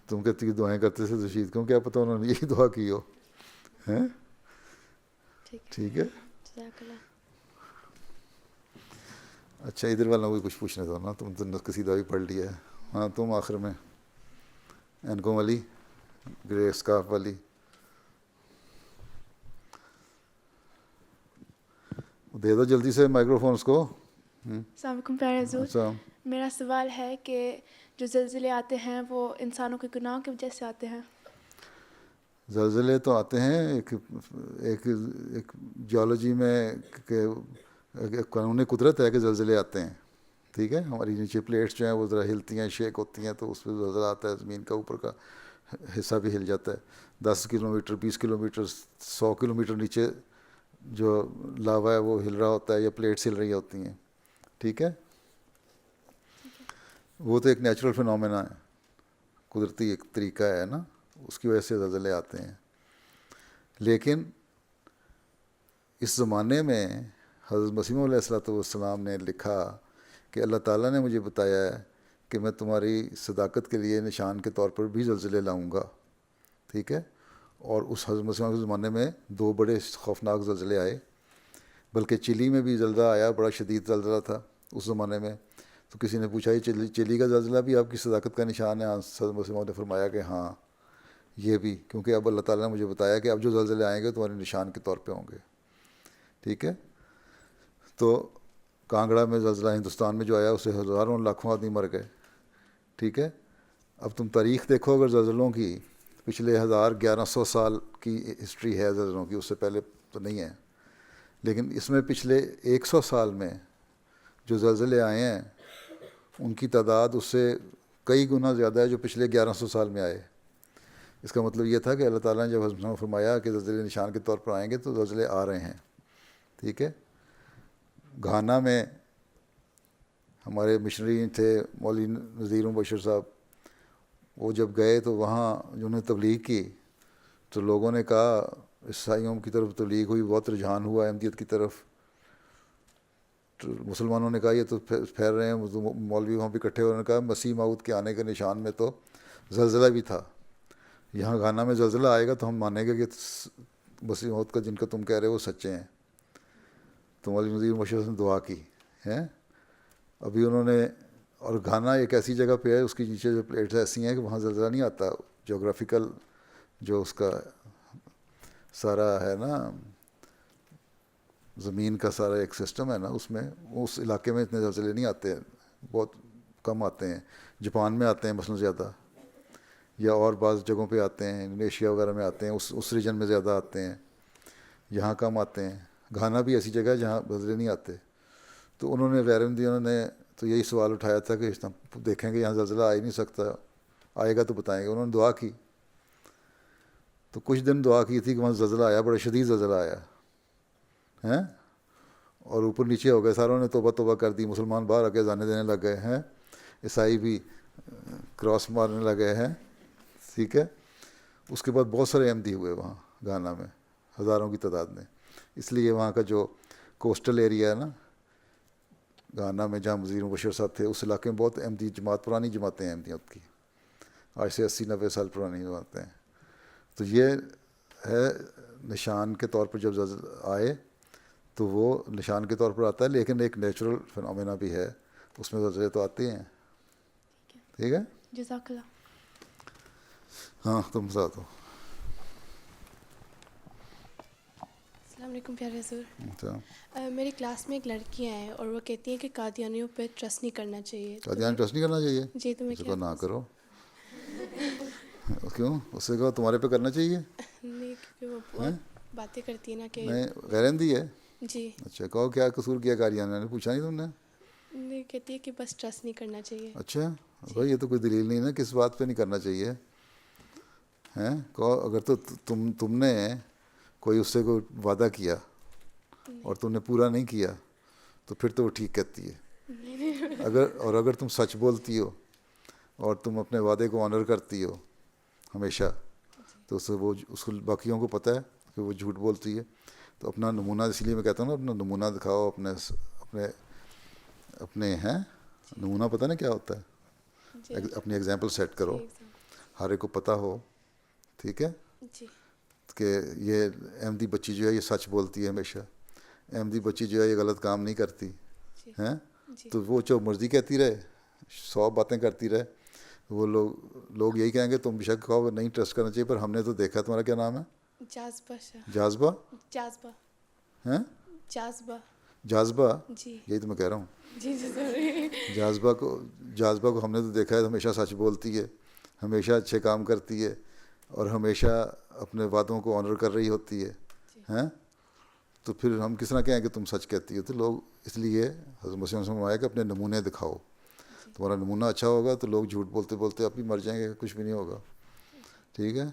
تم کہتی دعائیں کرتے تھے تو شہید کیوں، کیا پتہ انہوں نے یہی دعا کی ہو. ہیں، ٹھیک ہے. اچھا ادھر والا کوئی کچھ پوچھنے دو نا، تم تو قصیدہ بھی پڑھ لیا ہے. ہاں تم آخر میں اینکوں والی گرے اسکارف والی. دے دو جلدی سے مائکرو فونس کو. السلام علیکم پیارے حضور. السلام. میرا سوال ہے کہ جو زلزلے آتے ہیں وہ انسانوں کے گناہوں کی وجہ سے آتے ہیں؟ زلزلے تو آتے ہیں، ایک جیولوجی میں کہ قانون قدرت ہے کہ زلزلے آتے ہیں. ٹھیک ہے، ہماری نیچے پلیٹس جو ہیں وہ ذرا ہلتی ہیں، شیک ہوتی ہیں، تو اس پہ زلزلہ آتا ہے، زمین کا اوپر کا حصہ بھی ہل جاتا ہے. 10 کلومیٹر 20 کلومیٹر 100 کلومیٹر نیچے جو لاوا ہے وہ ہل رہا ہوتا ہے یا پلیٹس ہل رہی ہوتی ہیں. ٹھیک ہے، وہ تو ایک نیچرل فنومینا ہے، قدرتی ایک طریقہ ہے نا، اس کی وجہ سے زلزلے آتے ہیں. لیکن اس زمانے میں حضرت مسیح علیہ والسلام نے لکھا کہ اللہ تعالیٰ نے مجھے بتایا ہے کہ میں تمہاری صداقت کے لیے نشان کے طور پر بھی زلزلے لاؤں گا. ٹھیک ہے، اور اس حضرت مسیح کے زمانے میں 2 بڑے خوفناک زلزلے آئے، بلکہ چلی میں بھی زلزلہ آیا، بڑا شدید زلزلہ تھا اس زمانے میں. تو کسی نے پوچھا یہ چلی کا زلزلہ بھی آپ کی صداقت کا نشان ہے؟ حضرت مسیح نے فرمایا کہ ہاں یہ بھی، کیونکہ اب اللہ تعالیٰ نے مجھے بتایا کہ اب جو زلزلے آئیں گے تمہارے نشان کے طور پہ ہوں گے. ٹھیک ہے، تو کانگڑا میں زلزلہ ہندوستان میں جو آیا اس سے ہزاروں لاکھوں آدمی مر گئے. ٹھیک ہے، اب تم تاریخ دیکھو اگر زلزلوں کی، پچھلے 1100 سال کی ہسٹری ہے زلزلوں کی، اس سے پہلے تو نہیں ہے، لیکن اس میں پچھلے 100 سال میں جو زلزلے آئے ہیں ان کی تعداد اس سے کئی گنا زیادہ ہے جو پچھلے 1100 سال میں آئے. اس کا مطلب یہ تھا کہ اللہ تعالیٰ نے جب حضرت نے فرمایا کہ زلزلے نشان کے طور پر آئیں گے تو زلزلے آ رہے ہیں. ٹھیک ہے، گھانا میں ہمارے مشنری تھے مولوی نذیر مبشر صاحب، وہ جب گئے تو وہاں انہوں نے تبلیغ کی تو لوگوں نے کہا، عیسائیوں کی طرف تبلیغ ہوئی، بہت رجحان ہوا احمدیت کی طرف. تو مسلمانوں نے کہا یہ تو پھیر رہے ہیں، مولوی وہاں پہ اکٹھے ہوئے، نے کہا مسیح موعود کے آنے کے نشان میں تو زلزلہ بھی تھا. یہاں گھانا میں زلزلہ آئے گا تو ہم مانیں گے کہ مسیح موعود کا جن کا تم کہہ رہے ہو وہ سچے ہیں. تو مولوی نذیر مبشر نے دعا کی ہے. ابھی انہوں نے، اور گھانا ایک ایسی جگہ پہ ہے اس کی نیچے جو پلیٹس ایسی ہیں کہ وہاں زلزلہ نہیں آتا. جغرافیکل جو اس کا سارا ہے نا، زمین کا سارا ایک سسٹم ہے نا، اس میں اس علاقے میں اتنے زلزلے نہیں آتے، بہت کم آتے ہیں. جاپان میں آتے ہیں مثلاً زیادہ، یا اور بعض جگہوں پہ آتے ہیں، انڈونیشیا وغیرہ میں آتے ہیں، اس ریجن میں زیادہ آتے ہیں، یہاں کم آتے ہیں. گھانا بھی ایسی جگہ ہے جہاں زلزلے نہیں آتے. تو انہوں نے انہوں نے تو یہی سوال اٹھایا تھا کہ دیکھیں گے یہاں زلزلہ آ ہی نہیں سکتا، آئے گا تو بتائیں گے. انہوں نے دعا کی تو کچھ دن دعا کی تھی کہ وہاں زلزلہ آیا، بڑا شدید زلزلہ آیا ہیں، اور اوپر نیچے ہو گئے، ساروں نے توبہ توبہ کر دی، مسلمان باہر آ کے اذانیں دینے لگ گئے ہیں، عیسائی بھی کراس مارنے لگے ہیں. ٹھیک ہے، اس کے بعد بہت سارے احمدی ہوئے وہاں گھانا میں، ہزاروں کی تعداد میں. اس لیے وہاں کا جو کوسٹل ایریا ہے نا گھانا میں، جہاں وزیر مبشر صاحب تھے، اس علاقے میں بہت احمدی جماعت، پرانی جماعتیں ہیں احمدیت کی، آج سے 80-90 سال پرانی جماعتیں ہیں. تو یہ ہے نشان کے طور پر جب زلزلہ آئے تو وہ نشان کے طور پر آتا ہے، لیکن ایک نیچرل فنومینا بھی ہے، اس میں زلزلے تو آتے ہیں. ٹھیک ہے، جزاک اللہ. ہاں تم ساتھ ہو. السلام علیکم پیارے حضور. اچھا میری کلاس میں ایک لڑکیاں ہیں اور وہ کہتی ہیں کہ قادیانیوں پہ ٹرسٹ نہیں کرنا چاہیے. قادیان ٹرسٹ نہیں کرنا چاہیے؟ جی تو میں اس کیا کو نہ کرو. کیوں؟ اس سے کہو تمہارے پہ کرنا چاہیے. نہیں کیونکہ وہ بہت باتیں کرتی ہیں نا کہ نہیں غیر احمدی ہے. جی اچھا کہو کیا قصور کیا قادیان نے پوچھا نہیں تم نے؟ نہیں کہتی ہے کہ بس ٹرسٹ نہیں کرنا چاہیے. اچھا بھائی یہ تو کوئی دلیل نہیں نا کس بات پہ نہیں کرنا چاہیے ہیں. کہو اگر تو تم نے کوئی اس سے کوئی وعدہ کیا اور تم نے پورا نہیں کیا تو پھر تو وہ ٹھیک کہتی ہے. اگر تم سچ بولتی ہو اور تم اپنے وعدے کو آنر کرتی ہو ہمیشہ تو اس کو باقیوں کو پتہ ہے کہ وہ جھوٹ بولتی ہے. تو اپنا نمونہ اس لیے میں کہتا ہوں نا اپنا نمونہ دکھاؤ اپنے ہیں نمونہ پتہ نا کیا ہوتا ہے. اپنی ایگزامپل سیٹ کرو ہر ایک کو پتہ ہو. ٹھیک ہے جی کہ یہ احمدی بچی جو ہے یہ سچ بولتی ہے ہمیشہ. احمدی بچی جو ہے یہ غلط کام نہیں کرتی ہیں. تو وہ جو مرضی کہتی رہے 100 باتیں کرتی رہے وہ لوگ یہی کہیں گے تم بے شک کہو نہیں ٹرسٹ کرنا چاہیے پر ہم نے تو دیکھا تمہارا کیا نام ہے جاذبہ ہیں جاذبہ جی یہی تو میں کہہ رہا ہوں. جی جی سوری. جاذبہ کو ہم نے تو دیکھا ہے ہمیشہ سچ بولتی ہے ہمیشہ اچھے کام کرتی ہے اور ہمیشہ اپنے وعدوں کو آنر کر رہی ہوتی ہے ہیں. تو پھر ہم کس طرح کہیں کہ تم سچ کہتی ہو. تو لوگ اس لیے حضرت مسیح نے فرمایا کہ اپنے نمونے دکھاؤ. تمہارا نمونہ اچھا ہوگا تو لوگ جھوٹ بولتے بولتے آپ ہی مر جائیں گے کچھ بھی نہیں ہوگا. ٹھیک ہے.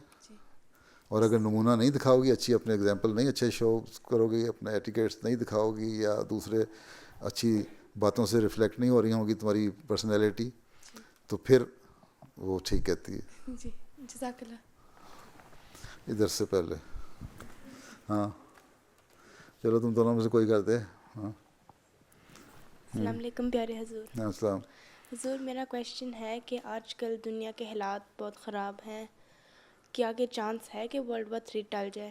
اور اگر نمونہ نہیں دکھاؤ گی اچھی اپنے ایگزامپل نہیں اچھے شو کرو گی اپنے ایٹیکیٹس نہیں دکھاؤ گی یا دوسرے اچھی باتوں سے ریفلیکٹ نہیں ہو رہی ہوں گی تمہاری پرسنالٹی تو پھر وہ ٹھیک کہتی ہے. جی جزاک اللہ. ادھر سے پہلے ہاں چلو تم دونوں میں سے کوئی کر دے. ہاں السلام علیکم پیارے حضور. السلام. حضور میرا کویشچن ہے کہ آج کل دنیا کے حالات بہت خراب ہیں. کیا کہ چانس ہے کہ World War 3 ٹل جائے؟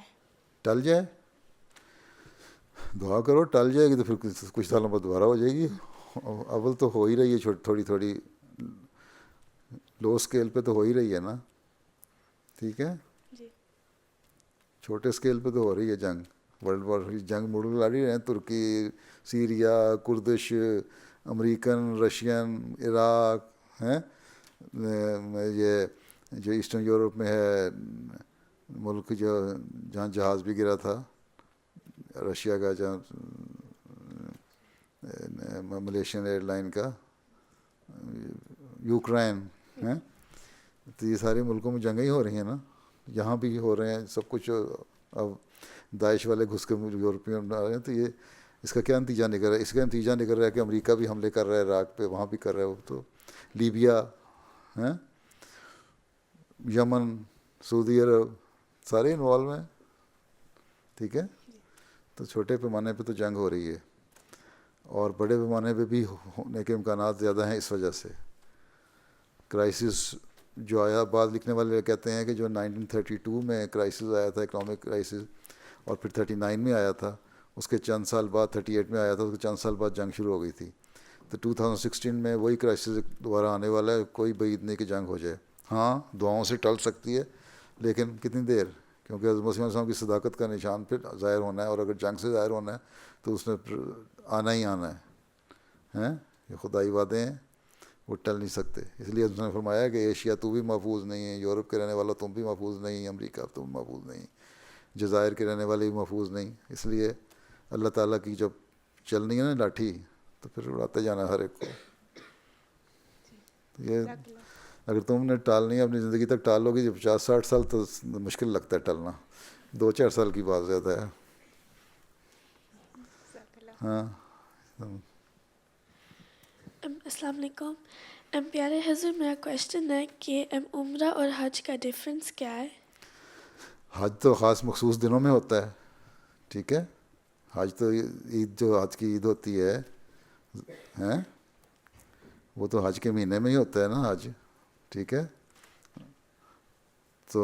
ٹل جائے؟ دعا کرو ٹل جائے گی تو پھر کچھ سالوں بعد دوبارہ ہو جائے گی. اول تو ہو ہی رہی ہے تھوڑی لو اسکیل پہ تو ہو ہی رہی ہے نا. ٹھیک ہے جی چھوٹے اسکیل پہ تو ہو رہی ہے جنگ. ورلڈ وار جنگ مڑ لڑ رہی ہیں ترکی سیریا کردش امریکن رشین عراق ہیں. یہ جو ایسٹرن یورپ میں ہے ملک جہاں جہاز بھی گرا تھا رشیا کا جہاں ملیشین ایئر لائن کا یوکرین ہیں. تو یہ سارے ملکوں میں جنگیں ہی ہو رہی ہیں نا. یہاں بھی ہو رہے ہیں سب کچھ. اب داعش والے گھس کے یورپین بنا رہے ہیں تو یہ اس کا کیا نتیجہ نکل رہا ہے؟ اس کا نتیجہ نکل رہا ہے کہ امریکہ بھی حملے کر رہا ہے عراق پہ وہاں بھی کر رہا ہے. وہ تو لیبیا ہیں یمن سعودی عرب سارے انوالو ہیں. ٹھیک ہے تو چھوٹے پیمانے پہ تو جنگ ہو رہی ہے اور بڑے پیمانے پہ بھی ہونے کے امکانات زیادہ ہیں. اس وجہ سے کرائسس جو آیا بعض لکھنے والے کہتے ہیں کہ جو 1932 میں کرائسس آیا تھا اکنامک کرائسس اور پھر 39 میں آیا تھا اس کے چند سال بعد 38 میں آیا تھا اس کے چند سال بعد جنگ شروع ہو گئی تھی. تو 2016 میں وہی کرائسس دوبارہ آنے والا ہے. کوئی بعید نہیں کہ جنگ ہو جائے. ہاں دعاؤں سے ٹل سکتی ہے لیکن کتنی دیر کیونکہ حضرت مسیح علیہ السلام کی صداقت کا نشان پھر ظاہر ہونا ہے اور اگر جنگ سے ظاہر ہونا ہے تو اس میں آنا ہی آنا ہے. یہ خدائی وعدے ہیں وہ ٹل نہیں سکتے. اس لیے اس نے فرمایا کہ ایشیا تو بھی محفوظ نہیں ہے یورپ کے رہنے والا تم بھی محفوظ نہیں امریکہ تم محفوظ نہیں جزائر کے رہنے والے بھی محفوظ نہیں. اس لیے اللہ تعالیٰ کی جب چلنی ہے نا لاٹھی تو پھر اڑاتے جانا ہر ایک کو. یہ اگر تم نے ٹالنی ہے اپنی زندگی تک ٹالو گی 50-60 سال تو مشکل لگتا ہے ٹلنا. 2-4 سال کی بات زیادہ ہے. ہاں السلام علیکم. پیارے حضور میرا کویشچن ہے کہ عمرہ اور حج کا ڈفرینس کیا ہے؟ حج تو خاص مخصوص دنوں میں ہوتا ہے. ٹھیک ہے حج تو عید جو حج کی عید ہوتی ہے ہیں وہ تو حج کے مہینے میں ہی ہوتا ہے نا حج. ٹھیک ہے تو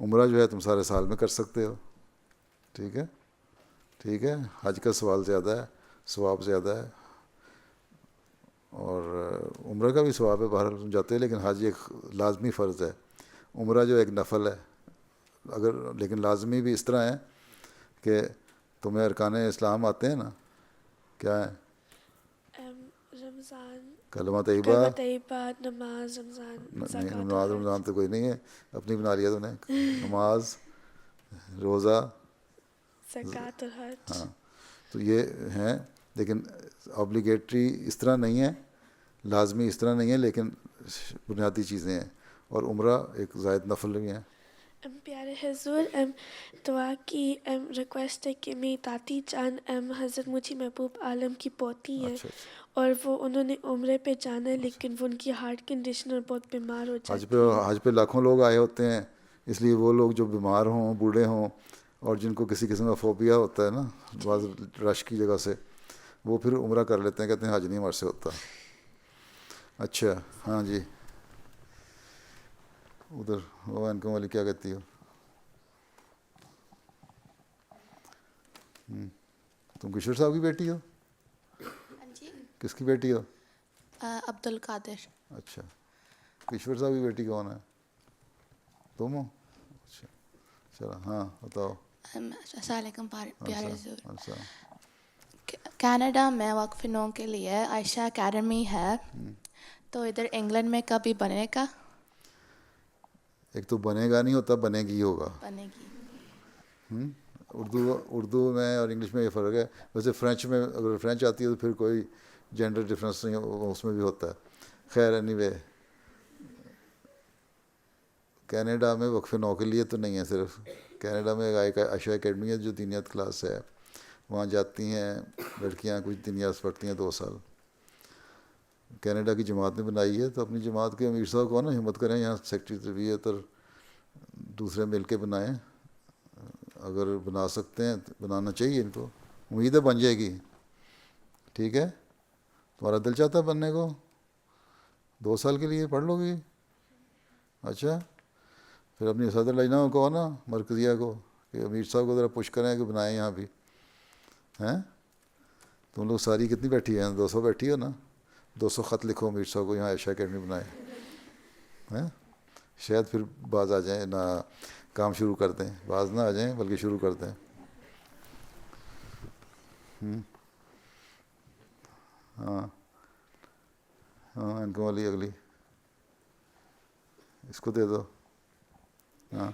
عمرہ جو ہے تم سارے سال میں کر سکتے ہو. ٹھیک ہے ٹھیک ہے حج کا سوال زیادہ ہے ثواب زیادہ ہے اور عمرہ کا بھی ثواب ہے، باہر تم جاتے ہیں، لیکن حج ایک لازمی فرض ہے، عمرہ جو ایک نفل ہے. اگر لیکن لازمی بھی اس طرح ہے کہ تمہیں ارکان اسلام آتے ہیں نا، کیا ہے؟ رمضان، کلمہ طیبہ، کلمہ طیبہ، نماز، رمضان، نہیں زکوٰۃ نماز اور رمضان حج. تو کوئی نہیں ہے، اپنی بنا لیا تو نے. نماز، روزہ، زکوٰۃ اور حج. ہاں، تو یہ ہیں، لیکن آبلیگیٹری اس طرح نہیں ہے، لازمی اس طرح نہیں ہے، لیکن بنیادی چیزیں ہیں. اور عمرہ ایک زائد نفل بھی ہیں. پیارے حضور، دعا کی ریکویسٹ ہے کہ میری دادی جان حضرت مجھے محبوب عالم کی پوتی ہیں، اچھا اچھا، اور وہ انہوں نے عمرے پہ جانا ہے، لیکن وہ ان کی ہارٹ کنڈیشن اور بہت بیمار ہو حج جاتی ہے. حج پہ لاکھوں لوگ آئے ہوتے ہیں، اس لیے وہ لوگ جو بیمار ہوں، بوڑھے ہوں، اور جن کو کسی قسم کا فوبیا ہوتا ہے نا بعض رش کی جگہ سے، وہ پھر عمرہ کر لیتے ہیں، کہتے ہیں حج نہیں ہمارے سے ہوتا. اچھا ہاں جی، ادھر وہ انکم والی کیا کہتی ہو؟ تم کشور صاحب کی بیٹی ہو؟ جی، کس کی بیٹی ہو؟ عبد القادر. اچھا، کشور صاحب کی بیٹی کون ہے؟ تم ہو؟ اچھا چلو، ہاں بتاؤ. السلام علیکم پیارے حضور. اچھا، کینیڈا میں وقف نو کے لیے عائشہ اکیڈمی ہے، تو ادھر انگلینڈ میں کبھی بنے گا؟ ایک تو بنے گا نہیں ہوتا، بنے گی ہوگا. بنے گی. اردو میں اور انگلش میں یہ فرق ہے. ویسے فرینچ میں اگر فرینچ آتی ہے تو پھر کوئی جینڈر ڈفرینس نہیں، اس میں بھی ہوتا ہے. خیر اینی وے، کینیڈا میں وقف نو کے لیے تو نہیں ہے صرف. کینیڈا میں ایک عائشہ اکیڈمی ہے جو دینیات کلاس ہے، وہاں جاتی ہیں لڑکیاں، کچھ دینیات پڑھتی ہیں 2 سال. کینیڈا کی جماعت نے بنائی ہے، تو اپنی جماعت کے امیر صاحب کو نا ہمت کریں، یہاں سیکٹری تربیت اور دوسرے مل کے بنائیں. اگر بنا سکتے ہیں بنانا چاہیے ان کو، امید ہے بن جائے گی. ٹھیک ہے، تمہارا دل چاہتا ہے بننے کو؟ 2 سال کے لیے پڑھ لو گی. اچھا، پھر اپنی صدر لجنہ کو نا مرکزیہ کو کہ امیر صاحب کو ذرا پش کریں کہ بنائیں یہاں بھی. ہیں تم لوگ ساری کتنی بیٹھی ہیں؟ 200 بیٹھی ہو نا. 200 خط لکھو امیر صاحب کو، یہاں عائشہ اکیڈمی بنائیں. ہیں شاید پھر بعض آ جائیں، نہ کام شروع کر دیں. بعض نہ آ جائیں بلکہ شروع کر دیں. ہاں ہاں، ان کو والی اگلی اس کو دے دو. ہاں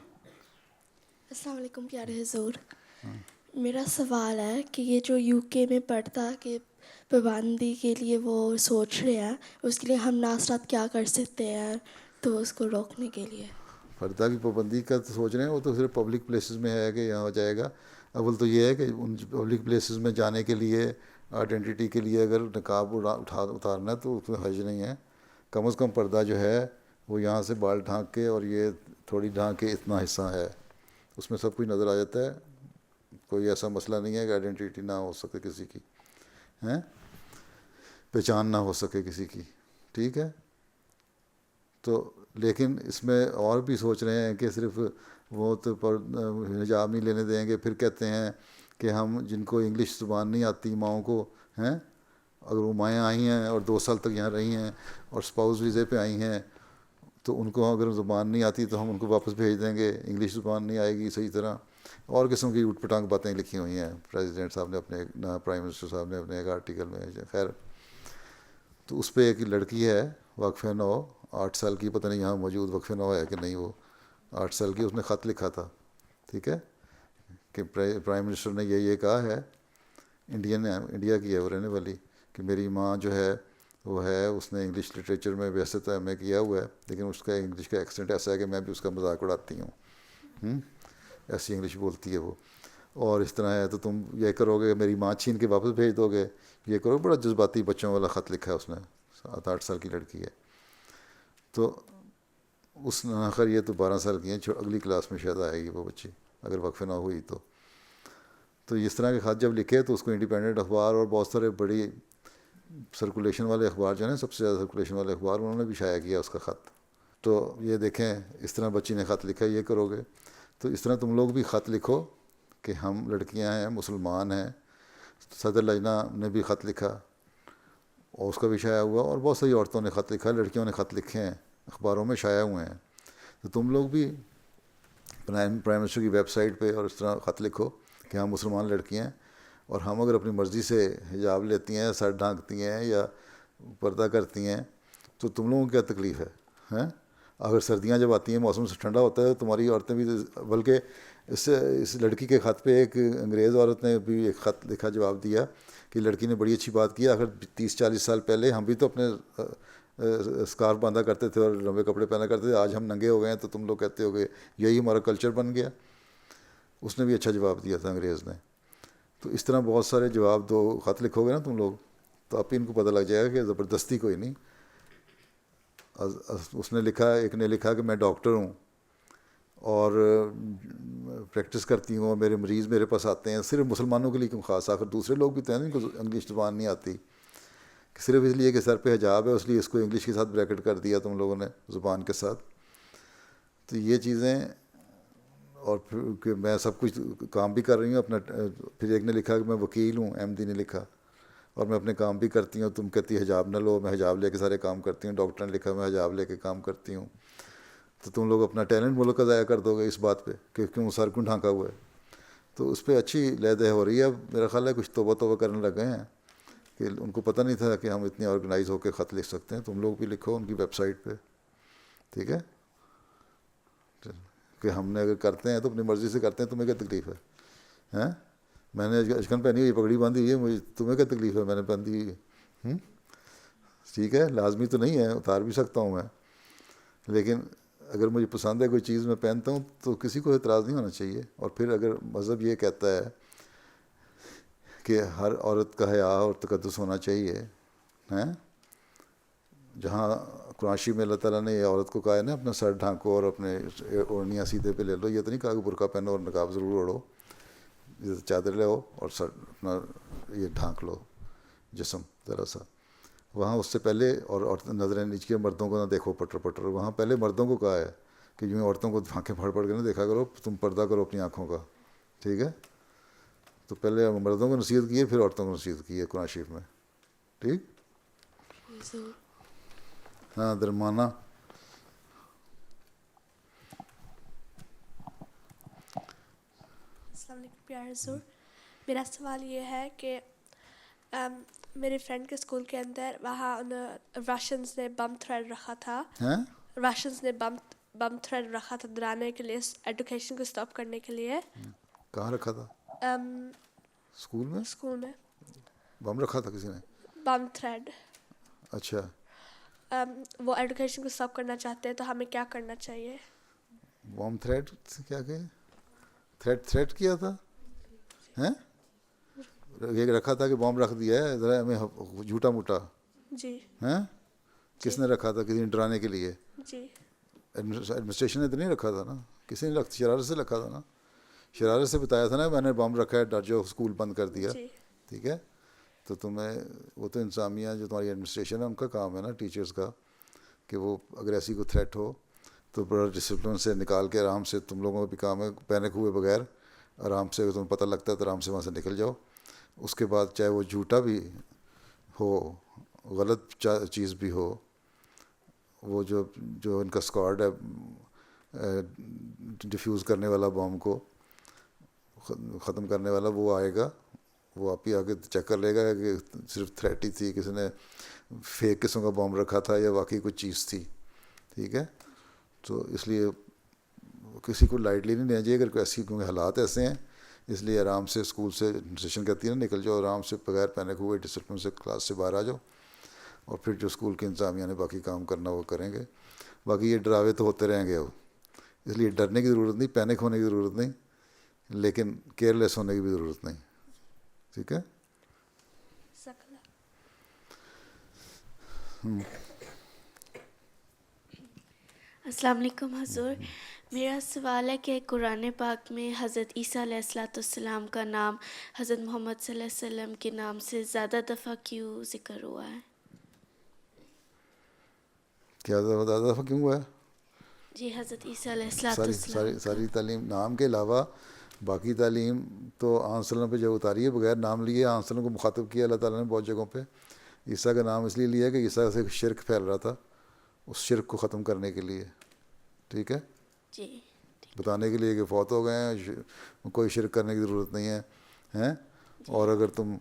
السلام علیکم پیارے حضور. میرا سوال ہے کہ یہ جو یو کے میں پڑھتا کہ پابندی کے لیے وہ سوچ رہے ہیں، اس کے لیے ہم ناصرات کیا کر سکتے ہیں تو اس کو روکنے کے لیے؟ پردہ کی پابندی کا تو سوچ رہے ہیں، وہ تو صرف پبلک پلیسز میں ہے کہ یہاں ہو جائے گا. اول تو یہ ہے کہ ان پبلک پلیسز میں جانے کے لیے آئیڈینٹی کے لیے اگر نقاب اتارنا ہے تو اس میں حرج نہیں ہے. کم از کم پردہ جو ہے وہ یہاں سے بال ڈھانک کے اور یہ تھوڑی ڈھانک کے اتنا حصہ ہے، اس میں سب کچھ نظر آ جاتا ہے. کوئی ایسا مسئلہ نہیں ہے کہ آئیڈینٹی نہ ہو سکے کسی کی، ہیں پہچان نہ ہو سکے کسی کی. ٹھیک ہے، تو لیکن اس میں اور بھی سوچ رہے ہیں کہ صرف وہ تو حجاب نہیں لینے دیں گے. پھر کہتے ہیں کہ ہم جن کو انگلش زبان نہیں آتی ماؤں کو، ہیں اگر وہ مائیں آئی ہیں اور 2 سال تک یہاں رہی ہیں اور اسپاؤس ویزے پہ آئی ہیں، تو ان کو اگر زبان نہیں آتی تو ہم ان کو واپس بھیج دیں گے. انگلش زبان نہیں آئے گی صحیح طرح، اور قسم کی اٹھ پٹانگ باتیں لکھی ہوئی ہیں پریزیڈنٹ صاحب نے اپنے، پرائم منسٹر صاحب نے اپنے ایک آرٹیکل میں. خیر، تو اس پہ ایک لڑکی ہے وقف نو 8 سال کی، پتہ نہیں یہاں موجود وقف نو ہے کہ نہیں، وہ 8 سال کی، اس نے خط لکھا تھا. ٹھیک ہے، کہ پرائم منسٹر نے یہ کہا ہے، انڈیا کی ہے وہ رہنے والی، کہ میری ماں جو ہے وہ ہے، اس نے انگلش لٹریچر میں ویسے تو ایم اے کیا ہوا ہے، لیکن اس کا انگلش کا ایکسنٹ ایسا ہے کہ میں بھی اس کا مذاق اڑاتی ہوں. ایسی انگلش بولتی ہے وہ، اور اس طرح ہے. تو تم یہ کرو گے میری ماں چھین کے واپس بھیج دو گے، یہ کرو. بڑا جذباتی بچوں والا خط لکھا ہے اس نے، 7-8 سال کی لڑکی ہے. تو اس نے آخر، یہ تو 12 سال کی ہیں، اگلی کلاس میں شاید آئے گی وہ بچی اگر وقف نہ ہوئی تو. تو اس طرح کے خط جب لکھے تو اس کو انڈیپینڈنٹ اخبار اور بہت سارے بڑی سرکولیشن والے اخبار جو ہیں، سب سے زیادہ سرکولیشن والے اخبار، انہوں نے بھی شائع کیا اس کا خط. تو یہ دیکھیں اس طرح بچی نے خط لکھا، یہ کرو گے. تو اس طرح تم لوگ بھی خط لکھو کہ ہم لڑکیاں ہیں، مسلمان ہیں. صدر لجنہ نے بھی خط لکھا اور اس کا بھی شائع ہوا, اور بہت ساری عورتوں نے خط لکھا, لڑکیوں نے خط لکھے ہیں, اخباروں میں شائع ہوئے ہیں. تو تم لوگ بھی پرائم منسٹر کی ویب سائٹ پہ اور اس طرح خط لکھو کہ ہم مسلمان لڑکیاں ہیں, اور ہم اگر اپنی مرضی سے حجاب لیتی ہیں, سر ڈھانکتی ہیں یا پردہ کرتی ہیں, تو تم لوگوں کو کیا تکلیف ہے؟ اگر سردیاں جب آتی ہیں, موسم سے ٹھنڈا ہوتا ہے, تمہاری عورتیں بھی, بلکہ اس لڑکی کے خط پہ ایک انگریز عورت نے بھی ایک خط لکھا, جواب دیا کہ لڑکی نے بڑی اچھی بات کی, آخر 30-40 سال پہلے ہم بھی تو اپنے اسکارف باندھا کرتے تھے اور لمبے کپڑے پہنا کرتے تھے, آج ہم ننگے ہو گئے ہیں, تو تم لوگ کہتے ہو کہ یہی ہمارا کلچر بن گیا. اس نے بھی اچھا جواب دیا تھا انگریز نے. تو اس طرح بہت سارے جواب دو, خط لکھو گے نا تم لوگ, تو آپ ہی ان کو پتہ لگ جائے گا کہ زبردستی کوئی نہیں. اس نے لکھا, ایک نے لکھا کہ میں ڈاکٹر ہوں اور پریکٹس کرتی ہوں, اور میرے مریض میرے پاس آتے ہیں, صرف مسلمانوں کے لیے کیوں خاص, آخر دوسرے لوگ بھی تو ہیں, ان کو انگلش زبان نہیں آتی, صرف اس لیے کہ سر پہ حجاب ہے اس لیے اس کو انگلش کے ساتھ بریکٹ کر دیا تم لوگوں نے, زبان کے ساتھ. تو یہ چیزیں, اور پھر کہ میں سب کچھ کام بھی کر رہی ہوں اپنا. پھر ایک نے لکھا کہ میں وکیل ہوں, احمدی نے لکھا, اور میں اپنے کام بھی کرتی ہوں, تم کہتی حجاب نہ لو, میں حجاب لے کے سارے کام کرتی ہوں. ڈاکٹر نے لکھا میں حجاب لے کے کام کرتی ہوں. تو تم لوگ اپنا ٹیلنٹ ملک کا ضائع کر دو گے اس بات پہ کہ کیوں سر کیوں ڈھانکا ہوا ہے. تو اس پہ اچھی لہدہ ہو رہی ہے. اب میرا خیال ہے کچھ توبہ کرنے لگ گئے ہیں کہ ان کو پتہ نہیں تھا کہ ہم اتنے آرگنائز ہو کے خط لکھ سکتے ہیں. تم لوگ بھی لکھو ان کی ویب سائٹ پہ, ٹھیک ہے, کہ ہم نے اگر کرتے ہیں تو اپنی مرضی سے کرتے ہیں, تمہیں کیا تکلیف ہے؟ میں نے اشکن پہنی ہوئی, پگڑی باندھی ہوئی ہے, مجھے تمہیں کیا تکلیف ہے؟ میں نے باندھی ہوئی ہے, ٹھیک ہے, لازمی تو نہیں ہے, اتار بھی سکتا ہوں میں, لیکن اگر مجھے پسند ہے کوئی چیز میں پہنتا ہوں تو کسی کو اعتراض نہیں ہونا چاہیے. اور پھر اگر مذہب یہ کہتا ہے کہ ہر عورت کا حیا اور تقدس ہونا چاہیے, جہاں قرآن شریف میں اللہ تعالیٰ نے یہ عورت کو کہا ہے نا اپنا سر ڈھانکو اور اپنے اوڑھنیاں سیدھے پہ لے لو, یہ تو نہیں کہا کہ برقع پہنو اور نقاب ضرور اوڑھو, چادر لے ہو اور سر اپنا یہ ڈھانک لو جسم ذرا سا. وہاں اس سے پہلے, اور نظریں نیچے مردوں کو نہ دیکھو پٹر پٹر, وہاں پہلے مردوں کو کہا ہے کہ یوں عورتوں کو آنکھیں پھاڑ پھاڑ کے نہ دیکھا کرو, تم پردہ کرو اپنی آنکھوں کا, ٹھیک ہے. تو پہلے مردوں کو نصیحت کی ہے, پھر عورتوں کو نصیحت کی ہے قرآن شریف میں, ٹھیک. ہاں درمانہ. السلام علیکم پیارے حضور. میرا سوال یہ ہے کہ میرے فرینڈ کے اسکول کے اندر وہاں راشنز نے بم تھریڈ رکھا تھا, راشنز نے بم تھریڈ رکھا تھا ڈرانے کے لیے, ایڈوکیشن کو اسٹاپ کرنے کے لیے. کہاں رکھا تھا؟ اسکول میں. اسکول میں بم رکھا تھا کسی نے, بم تھریڈ. اچھا. وہ ایڈوکیشن کو اسٹاپ کرنا چاہتے ہیں, تو ہمیں کیا کرنا چاہیے؟ بم تھریڈ کیا کہ تھریٹ کیا تھا, یہ رکھا تھا کہ بم رکھ دیا ہے ذرا ہمیں جھوٹا موٹا, جی کس نے رکھا تھا؟ کسی نے ڈرانے کے لیے؟ جی ایڈمنسٹریشن نے تو نہیں رکھا تھا نا, کسی نے شرارت سے رکھا تھا نا, شرارت سے بتایا تھا نا میں نے بم رکھا ہے جو اسکول بند کر دیا, ٹھیک ہے. تو تمہیں وہ تو انتظامیہ جو تمہاری ایڈمنسٹریشن ہے ان کا کام ہے نا, ٹیچرز کا, کہ وہ اگر ایسی کوئی تھریٹ ہو تو بڑا ڈسپلن سے نکال کے آرام سے, تم لوگوں کا بھی کام ہے پینک ہوئے بغیر آرام سے, اگر تمہیں پتہ لگتا ہے تو آرام سے وہاں سے نکل جاؤ. اس کے بعد چاہے وہ جھوٹا بھی ہو, غلط چیز بھی ہو, وہ جو ان کا اسکواڈ ہے ڈیفیوز کرنے والا بم کو ختم کرنے والا, وہ آئے گا, وہ آپ ہی آ کے چیک کر لے گا کہ صرف تھریٹ ہی تھی, کسی نے فیک قسم کا بم رکھا تھا یا واقعی کچھ چیز تھی, ٹھیک ہے. تو اس لیے کسی کو لائٹلی نہیں لینا چاہیے اگر کوئی ایسی, کیونکہ حالات ایسے ہیں, اس لیے آرام سے اسکول سے ایڈمنسٹریشن کہتی ہے نا نکل جاؤ آرام سے بغیر پینک ہوئے, ڈسپلن سے کلاس سے باہر آ جاؤ, اور پھر جو اسکول کے انتظامیہ نے باقی کام کرنا وہ کریں گے. باقی یہ ڈراوے تو ہوتے رہیں گے, اس لیے ڈرنے کی ضرورت نہیں, پینک ہونے کی ضرورت نہیں, لیکن کیئرلیس ہونے کی بھی ضرورت نہیں, ٹھیک ہے. السلام علیکم حضور. میرا سوال ہے کہ قرآن پاک میں حضرت عیسیٰ علیہ السلام کا نام حضرت محمد صلی اللہ علیہ وسلم کے نام سے زیادہ دفعہ کیوں ذکر ہوا ہے؟ کیا زیادہ دفعہ کیوں ہوا ہے؟ جی حضرت عیسیٰ علیہ السلام ساری تعلیم نام کے علاوہ باقی تعلیم تو آن وسلم پہ جو اتاری ہے بغیر نام لیے آن وسلم کو مخاطب کیا اللہ تعالیٰ نے بہت جگہوں پہ, عیسیٰ کا نام اس لیے لیا کہ عیسیٰ سے شرک پھیل رہا تھا، اس شرک کو ختم کرنے کے لیے، ٹھیک ہے، جی بتانے کے لیے کہ فوت ہو گئے ہیں، کوئی شرک کرنے کی ضرورت نہیں ہے، ہیں. اور اگر تم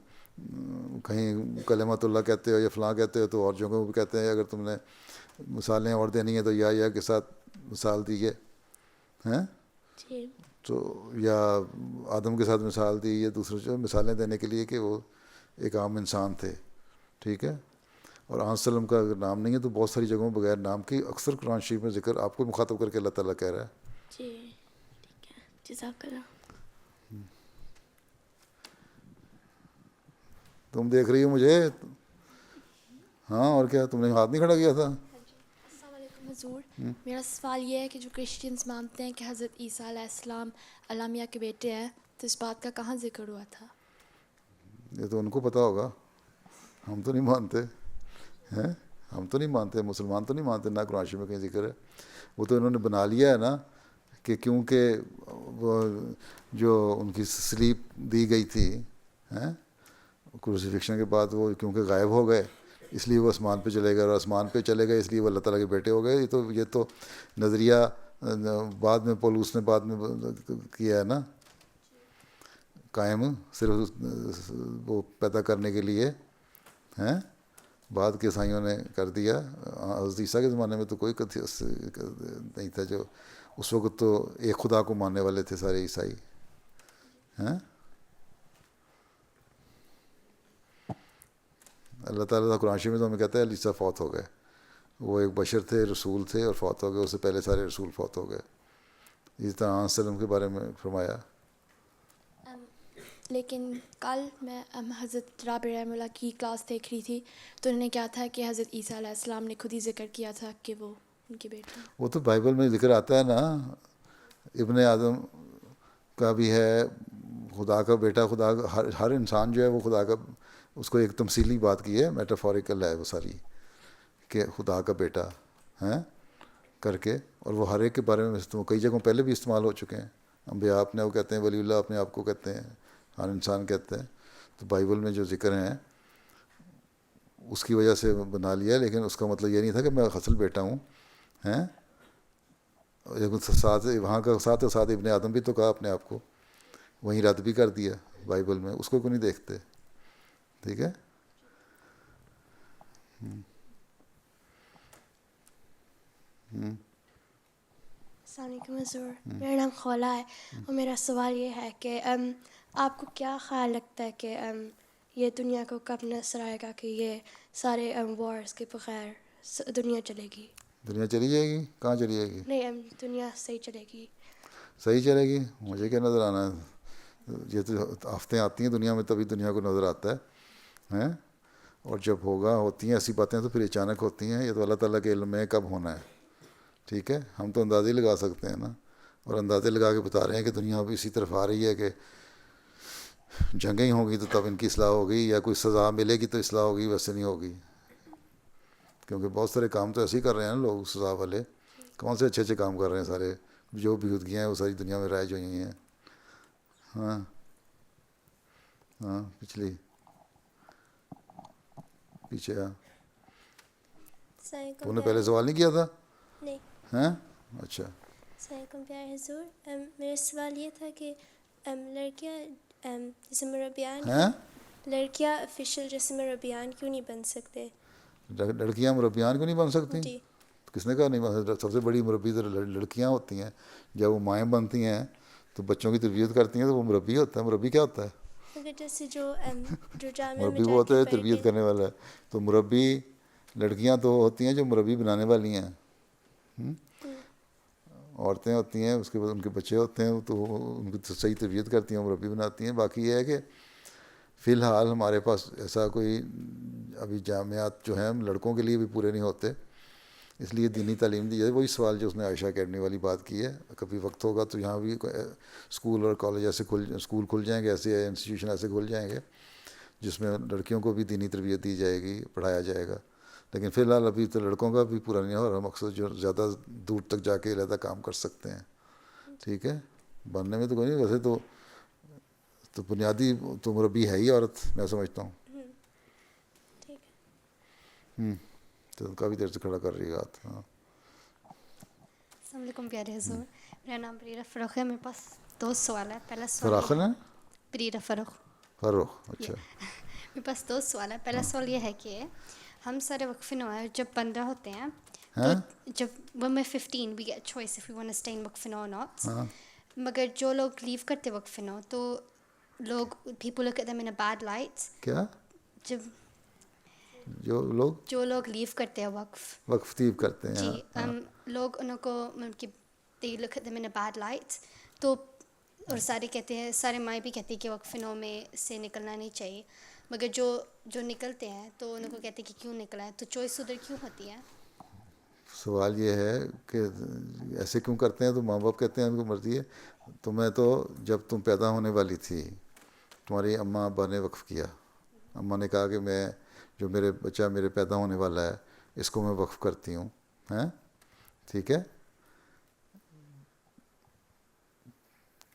کہیں کلمۃ اللہ کہتے ہو یا فلاں کہتے ہو تو اور جگہوں بھی کہتے ہیں، اگر تم نے مثالیں اور دینی ہیں تو یا کے ساتھ مثال دیجیے، ہیں. جی تو یا آدم کے ساتھ مثال دی یا دوسرے جو مثالیں دینے کے لیے کہ وہ ایک عام انسان تھے، ٹھیک ہے. اور آن وسلم کا اگر نام نہیں ہے تو بہت ساری جگہوں بغیر نام کی اکثر قرآن شریف میں ذکر آپ کو مخاطب کر کے اللہ تعالیٰ کہہ رہا ہے. جی ٹھیک ہے، جزاک اللہ. تم دیکھ رہی ہو مجھے؟ ہاں، اور کیا، تم نے ہاتھ نہیں کھڑا کیا تھا؟ السلام علیکم حضور. میرا سوال یہ ہے کہ جو کرسچنس مانتے ہیں کہ حضرت عیسیٰ علیہ السلام اللہ میاں کے بیٹے ہیں، تو اس بات کا کہاں ذکر ہوا تھا؟ یہ تو ان کو پتہ ہوگا، ہم تو نہیں مانتے ہیں، ہم تو نہیں مانتے، مسلمان تو نہیں مانتے، نہ قرآن شریف میں کہیں ذکر ہے. وہ تو انہوں نے بنا لیا ہے نا کہ کیونکہ وہ جو ان کی سلیپ دی گئی تھی ہیں کروسیفکشن کے بعد، وہ کیونکہ غائب ہو گئے اس لیے وہ آسمان پہ چلے گئے، اور آسمان پہ چلے گئے اس لیے وہ اللہ تعالیٰ کے بیٹے ہو گئے. یہ تو نظریہ بعد میں پولوس نے بعد میں کیا ہے نا قائم، صرف وہ پیدا کرنے کے لیے ہیں، بعد کے عیسائیوں نے کر دیا. حضرت عیسیٰ کے زمانے میں تو کوئی نہیں تھا، جو اس وقت تو ایک خدا کو ماننے والے تھے سارے عیسائی ہیں. اللہ تعالیٰ قرآن شریف میں تو ہمیں کہتا ہے عیسیٰ فوت ہو گئے، وہ ایک بشر تھے، رسول تھے اور فوت ہو گئے، اس سے پہلے سارے رسول فوت ہو گئے. اسی طرح علیہ وسلم کے بارے میں فرمایا. لیکن کل میں حضرت رابع رحمہ اللہ کی کلاس دیکھ رہی تھی تو انہوں نے کیا تھا کہ حضرت عیسیٰ علیہ السلام نے خود ہی ذکر کیا تھا کہ وہ ان کے بیٹے ہیں. وہ تو بائبل میں ذکر آتا ہے نا، ابن آدم کا بھی ہے، خدا کا بیٹا، خدا کا ہر انسان جو ہے وہ خدا کا، اس کو ایک تمثیلی بات کی ہے، میٹافوریکل ہے وہ ساری، کہ خدا کا بیٹا ہیں کر کے. اور وہ ہر ایک کے بارے میں کئی جگہوں پہلے بھی استعمال ہو چکے ہیں. انبیاء اپنے وہ کہتے ہیں، ولی اللہ اپنے آپ کو کہتے ہیں، ہر انسان کہتے ہیں. تو بائبل میں جو ذکر ہیں اس کی وجہ سے بنا لیا، لیکن اس کا مطلب یہ نہیں تھا کہ میں اصل بیٹا ہوں ہیں. ساتھ وہاں کا ساتھ ساتھ ابن آدم بھی تو کہا اپنے آپ کو، وہیں رد بھی کر دیا بائبل میں، اس کو کیوں نہیں دیکھتے؟ ٹھیک ہے. السلام علیکم حضور. میرا نام خولا ہے اور میرا سوال یہ ہے کہ آپ کو کیا خیال لگتا ہے کہ یہ دنیا کو کب نظر آئے گا کہ یہ سارے وارز کے بغیر دنیا چلے گی؟ دنیا چلی جائے گی؟ کہاں چلی جائے گی؟ نہیں، دنیا صحیح چلے گی. صحیح چلے گی؟ مجھے کیا نظر آنا ہے؟ یہ تو آفتیں آتی ہیں دنیا میں تبھی دنیا کو نظر آتا ہے ہیں. اور جب ہوگا، ہوتی ہیں ایسی باتیں تو پھر اچانک ہوتی ہیں. یہ تو اللہ تعالیٰ کے علم میں کب ہونا ہے، ٹھیک ہے. ہم تو اندازے لگا سکتے ہیں نا، اور اندازے لگا کے بتا رہے ہیں کہ دنیا اب اسی طرف آ رہی ہے کہ جنگیں ہوں گی تو تب ان کی اصلاح ہوگی، یا کوئی سزا ملے گی تو اصلاح ہوگی، ویسے نہیں ہوگی. کیونکہ بہت سارے کام تو ایسے ہی کر رہے ہیں نا لوگ، سزا والے کون سے اچھے کام کر رہے ہیں. سارے جو بیہودگیاں ہیں وہ ساری دنیا میں رائج ہوئی ہیں. ہاں ہاں، پیچھے تو نے پہلے سوال نہیں کیا تھا؟ نہیں. ہیں؟ اچھا. السلام علیکم پیارے حضور. میرا سوال یہ تھا کہ لڑکیاں جیسے مربیان، لڑکیاں آفیشیل جیسے مربیان کیوں نہیں بن سکتے؟ لڑکیاں مربیان کیوں نہیں بن سکتی؟ جی. کس نے کہا نہیں بن سکتی؟ سب سے بڑی مربی تو لڑکیاں ہوتی ہیں. جب وہ مائیں بنتی ہیں تو بچوں کی تربیت کرتی ہیں تو وہ مربی ہوتا ہے. مربی کیا ہوتا ہے؟ جیسے جو جامعہ مربی وہ ہوتا ہے تربیت کرنے والا ہے. تو مربی لڑکیاں تو ہوتی ہیں جو مربی بنانے والی ہیں، عورتیں ہوتی ہیں، اس کے بعد ان کے بچے ہوتے ہیں تو ان کی صحیح تربیت کرتی ہیں، مربی بناتی ہیں. باقی یہ ہے کہ فی الحال ہمارے پاس ایسا کوئی ابھی جامعات جو ہیں لڑکوں کے لیے بھی پورے نہیں ہوتے، اس لیے دینی تعلیم دی جائے. وہی سوال جو اس نے عائشہ اکیڈمی والی بات کی ہے، کبھی وقت ہوگا تو یہاں بھی اسکول اور کالج ایسے اسکول کھل جائیں گے، ایسے انسٹیٹیوشن ایسے کھل جائیں گے جس میں لڑکیوں کو بھی دینی تربیت دی جائے گی، پڑھایا جائے گا. لیکن فی الحال ابھی تو لڑکوں کا بھی پورا نہیں ہو رہا مقصد، جو زیادہ دور تک جا کے علیحدہ کام کر سکتے ہیں. ٹھیک ہے، بننے میں تو کوئی نہیں. ویسے تو بنیادی تو مربی ہے ہی عورت، میں سمجھتا ہوں. ٹھیک ہے. تو کافی دیر سے کھڑا کر رہی ہے ہاتھ. ہاں السلام علیکم پیارے حضور. میرا نام پریرا فروخ ہے. میرے پاس 2 سوال ہے. پہلا فراخن سوال ہے پریرا فروخ. فروخ. اچھا میرے پاس 2 سوال ہے. پہلا سوال یہ ہے کہ ہم سارے وقف نو ہیں جب 15 ہوتے ہیں تو جب when we're 15 we get a choice if we want to stay in وقف نو or not. مگر جو لوگ لیو کرتے وقف نو تو لوگ people look at them in a bad light. کیا جب جو لوگ لیو کرتے ہیں وقف تیب کرتے ہیں جی لوگ انہوں کو مطلب کہ they look at them in a bad light. تو اور سارے کہتے ہیں, سارے مائیں بھی کہتی ہیں کہ وقف نو میں سے نکلنا نہیں چاہیے, مگر جو نکلتے ہیں تو انہوں کو کہتے ہیں کہ کیوں نکلا ہے, تو چوائس ادھر کیوں ہوتی ہے؟ سوال یہ ہے کہ ایسے کیوں کرتے ہیں, تو ماں باپ کہتے ہیں ان کو مرضی ہے. تمہیں تو جب تم پیدا ہونے والی تھی تمہاری اماں ابا نے وقف کیا. اماں نے کہا کہ میں جو میرے بچہ میرے پیدا ہونے والا ہے اس کو میں وقف کرتی ہوں. ٹھیک ہے,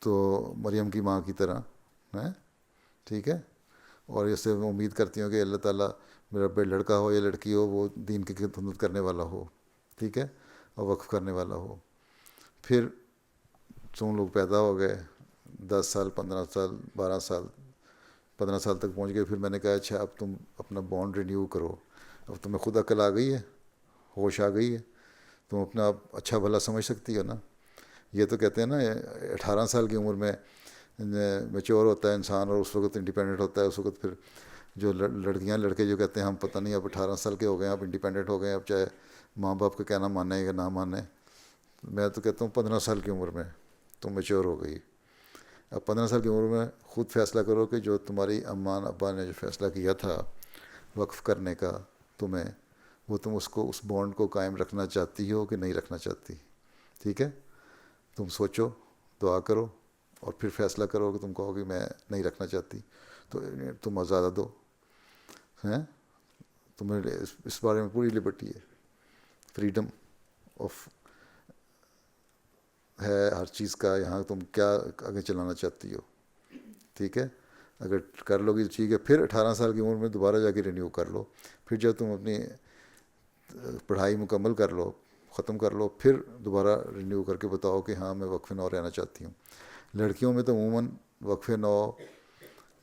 تو مریم کی ماں کی طرح ہے. ٹھیک ہے, اور اس سے میں امید کرتی ہوں کہ اللہ تعالیٰ میرا بے لڑکا ہو یا لڑکی ہو وہ دین کی خدمت کرنے والا ہو. ٹھیک ہے, اور وقف کرنے والا ہو. پھر تم لوگ پیدا ہو گئے 10 سال 15 سال 12 سال 15 سال تک پہنچ گئے. پھر میں نے کہا اچھا اب تم اپنا بانڈ رینیو کرو. اب تمہیں خود عقل آ گئی ہے, ہوش آ گئی ہے, تم اپنا آپ اچھا بھلا سمجھ سکتی ہو نا. یہ تو کہتے ہیں نا 18 سال کی عمر میں میچور ہوتا ہے انسان اور اس وقت انڈیپینڈنٹ ہوتا ہے. اس وقت پھر جو لڑکیاں لڑکے جو کہتے ہیں ہم پتہ نہیں اب 18 سال کے ہو گئے ہیں, اب انڈیپینڈنٹ ہو گئے ہیں, اب چاہے ماں باپ کا کہنا مانیں یا نہ مانیں. میں تو کہتا ہوں 15 سال کی عمر میں تم میچور ہو گئی. اب 15 سال کی عمر میں خود فیصلہ کرو کہ جو تمہاری اماں ابا نے جو فیصلہ کیا تھا وقف کرنے کا تمہیں, وہ تم اس بانڈ کو قائم رکھنا چاہتی ہو کہ نہیں رکھنا چاہتی. ٹھیک ہے, تم سوچو, دعا کرو, اور پھر فیصلہ کرو کہ تم کہو کہ میں نہیں رکھنا چاہتی تو تم آزادہ دو. تمہیں اس بارے میں پوری لبرٹی ہے, فریڈم آف ہے ہر چیز کا. یہاں تم کیا آگے چلانا چاہتی ہو. ٹھیک ہے, اگر کر لو گی تو ٹھیک ہے. پھر 18 سال کی عمر میں دوبارہ جا کے رینیو کر لو. پھر جب تم اپنی پڑھائی مکمل کر لو, ختم کر لو, پھر دوبارہ رینیو کر کے بتاؤ کہ ہاں میں وقف نو رہنا چاہتی ہوں. لڑکیوں میں تو عموماً وقف نو,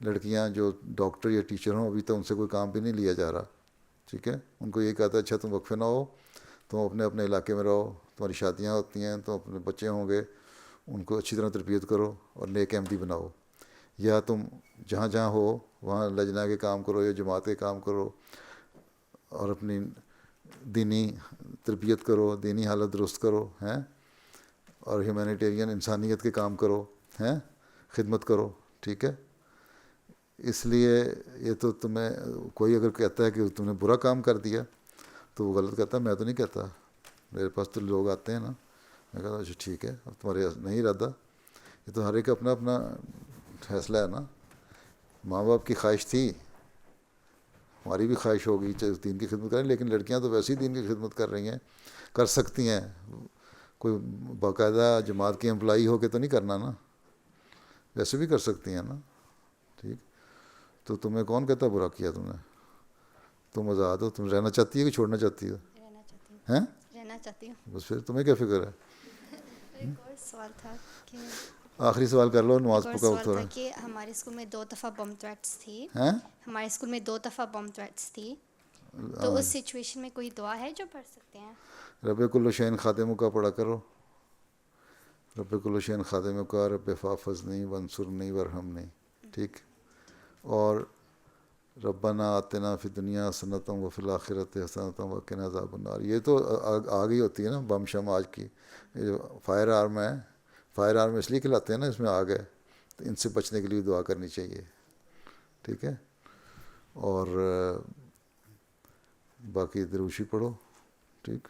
لڑکیاں جو ڈاکٹر یا ٹیچر ہوں ابھی تو ان سے کوئی کام بھی نہیں لیا جا رہا. ٹھیک ہے, ان کو یہ کہتا ہے اچھا تم وقف نو ہو, تم اپنے اپنے علاقے میں رہو, تمہاری شادیاں ہوتی ہیں, تو اپنے بچے ہوں گے, ان کو اچھی طرح تربیت کرو اور نیک احمدی بناؤ. یا تم جہاں جہاں ہو وہاں لجنا کے کام کرو یا جماعت کے کام کرو اور اپنی دینی تربیت کرو, دینی حالت درست کرو ہیں, اور ہیومینیٹیرین انسانیت کے کام کرو ہیں, خدمت کرو. ٹھیک ہے, اس لیے یہ تو تمہیں کوئی اگر کہتا ہے کہ تم نے برا کام کر دیا تو وہ غلط کہتا ہے. میں تو نہیں کہتا, میرے پاس تو لوگ آتے ہیں نا, میں کہتا ہوں اچھا ٹھیک ہے اب تمہارے نہیں ارادہ, یہ تو ہر ایک اپنا اپنا فیصلہ ہے نا. ماں باپ کی خواہش تھی, ہماری بھی خواہش ہوگی چاہے دین کی خدمت کریں, لیکن لڑکیاں تو ویسے ہی دین کی خدمت کر رہی ہیں, کر سکتی ہیں. کوئی باقاعدہ جماعت کی امپلائی ہو کے تو نہیں کرنا نا, ویسے بھی کر سکتی ہیں نا. ٹھیک, تو تمہیں کون کہتا برا کیا تم نے؟ تم آزاد ہو. تم رہنا چاہتی ہے کہ چھوڑنا چاہتی ہو؟ رہنا چاہتی ہوں. بس پھر تمہیں کیا فکر ہے. ایک اور سوال تھا کہ آخری سوال کر لو, نماز ایک اور پکا سوال وقت ہو تھا رہا ہے. کہ ہمارے اسکول میں 2 دفعہ بم تھریٹس تھی. ہیں ہمارے اسکول میں 2 دفعہ بم تھریٹس تھی, تو اس سچویشن میں کوئی دعا ہے جو پڑھ سکتے ہیں؟ رب کل شین خاتمہ کا پڑھا کرو. رب کل شین خاتمہ کا, رب فافظنی ونصرنی ورحمنی. ٹھیک, اور ربنا آتنا فی الدنیا حسنۃ وفی الآخرۃ حسنۃ وقنا عذاب النار. یہ تو آ گئی ہوتی ہے نا بم شم آج کی. یہ جو فائر آرم ہے, فائر آرم اس لیے کھلاتے ہیں نا, اس میں آگ ہے, تو ان سے بچنے کے لیے دعا کرنی چاہیے. ٹھیک ہے, اور باقی دروشی پڑھو. ٹھیک,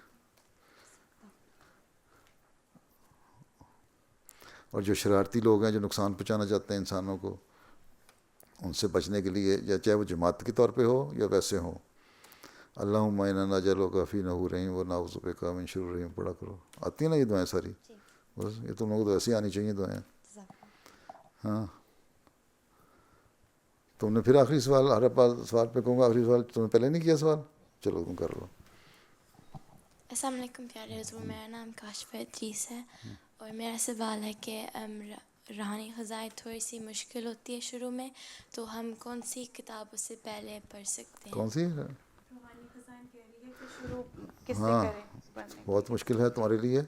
اور جو شرارتی لوگ ہیں جو نقصان پہنچانا چاہتے ہیں انسانوں کو, ان سے بچنے کے لیے, یا چاہے وہ جماعت کے طور پہ ہو یا ویسے ہوں, اللہم انا نجعلک فی نحورہم ونعوذ بک من شرورہم پڑھا کرو. آتی ہیں نا یہ دعائیں ساری, بس یہ تم لوگوں کو تو ایسی آنی چاہیے دعائیں. ہاں, تم نے پھر آخری سوال, ہر سوال پہ کہوں گا آخری سوال, تم نے پہلے نہیں کیا سوال. چلو تم کر لو. السلام علیکم پیارے حضور، میرا نام کاشفہ ادریس ہے اور میرا سوال ہے کہ روحانی غذائیں تھوڑی سی مشکل ہوتی ہے شروع میں، تو ہم کون سی کتاب اس سے پہلے پڑھ سکتے ہیں؟ کون سی؟ روحانی غذائیں کہہ رہی ہے کہ شروع کس سے ہاں کریں پڑھنے؟ بہت مشکل ہے تمہارے لیے.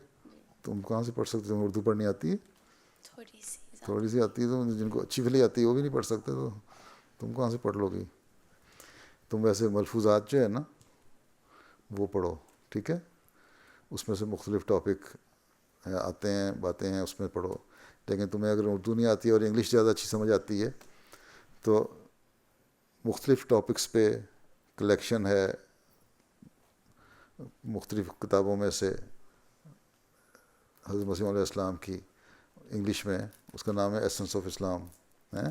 تم کہاں سے پڑھ سکتے؟ تم اردو پڑھنی آتی ہے؟ تھوڑی سی آتی ہے. تو جن کو اچھی بھلی آتی ہے وہ بھی نہیں پڑھ سکتے، تو تم کہاں سے پڑھ لو گی؟ تم ویسے ملفوظات جو ہے نا وہ پڑھو، ٹھیک ہے؟ اس میں سے مختلف ٹاپک آتے ہیں، باتیں ہیں، اس میں پڑھو. لیکن تمہیں اگر اردو نہیں آتی ہے اور انگلش زیادہ اچھی سمجھ آتی ہے تو مختلف ٹاپکس پہ کلیکشن ہے مختلف کتابوں میں سے حضرت مسیح علیہ السلام کی، انگلش میں اس کا نام ہے ایسنس آف اسلام ہے.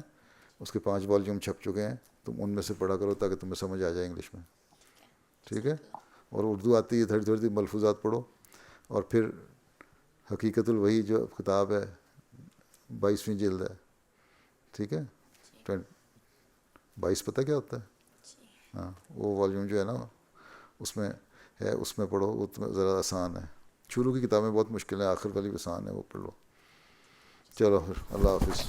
اس کے 5 والیوم چھپ چکے ہیں. تم ان میں سے پڑھا کرو تاکہ تمہیں سمجھ آ جائے انگلش میں، ٹھیک ہے؟ اور اردو آتی ہے تھوڑی تھوڑی ملفوظات پڑھو. اور پھر حقیقت الوحی جو کتاب ہے 22ویں جلد ہے، ٹھیک ہے؟ 22 پتہ کیا ہوتا ہے؟ ہاں وہ والیوم جو ہے نا اس میں ہے، اس میں پڑھو. وہ ذرا آسان ہے. شروع کی کتابیں بہت مشکل ہیں، آخر والی آسان ہے، وہ پڑھ لو. چلو پھر اللہ حافظ.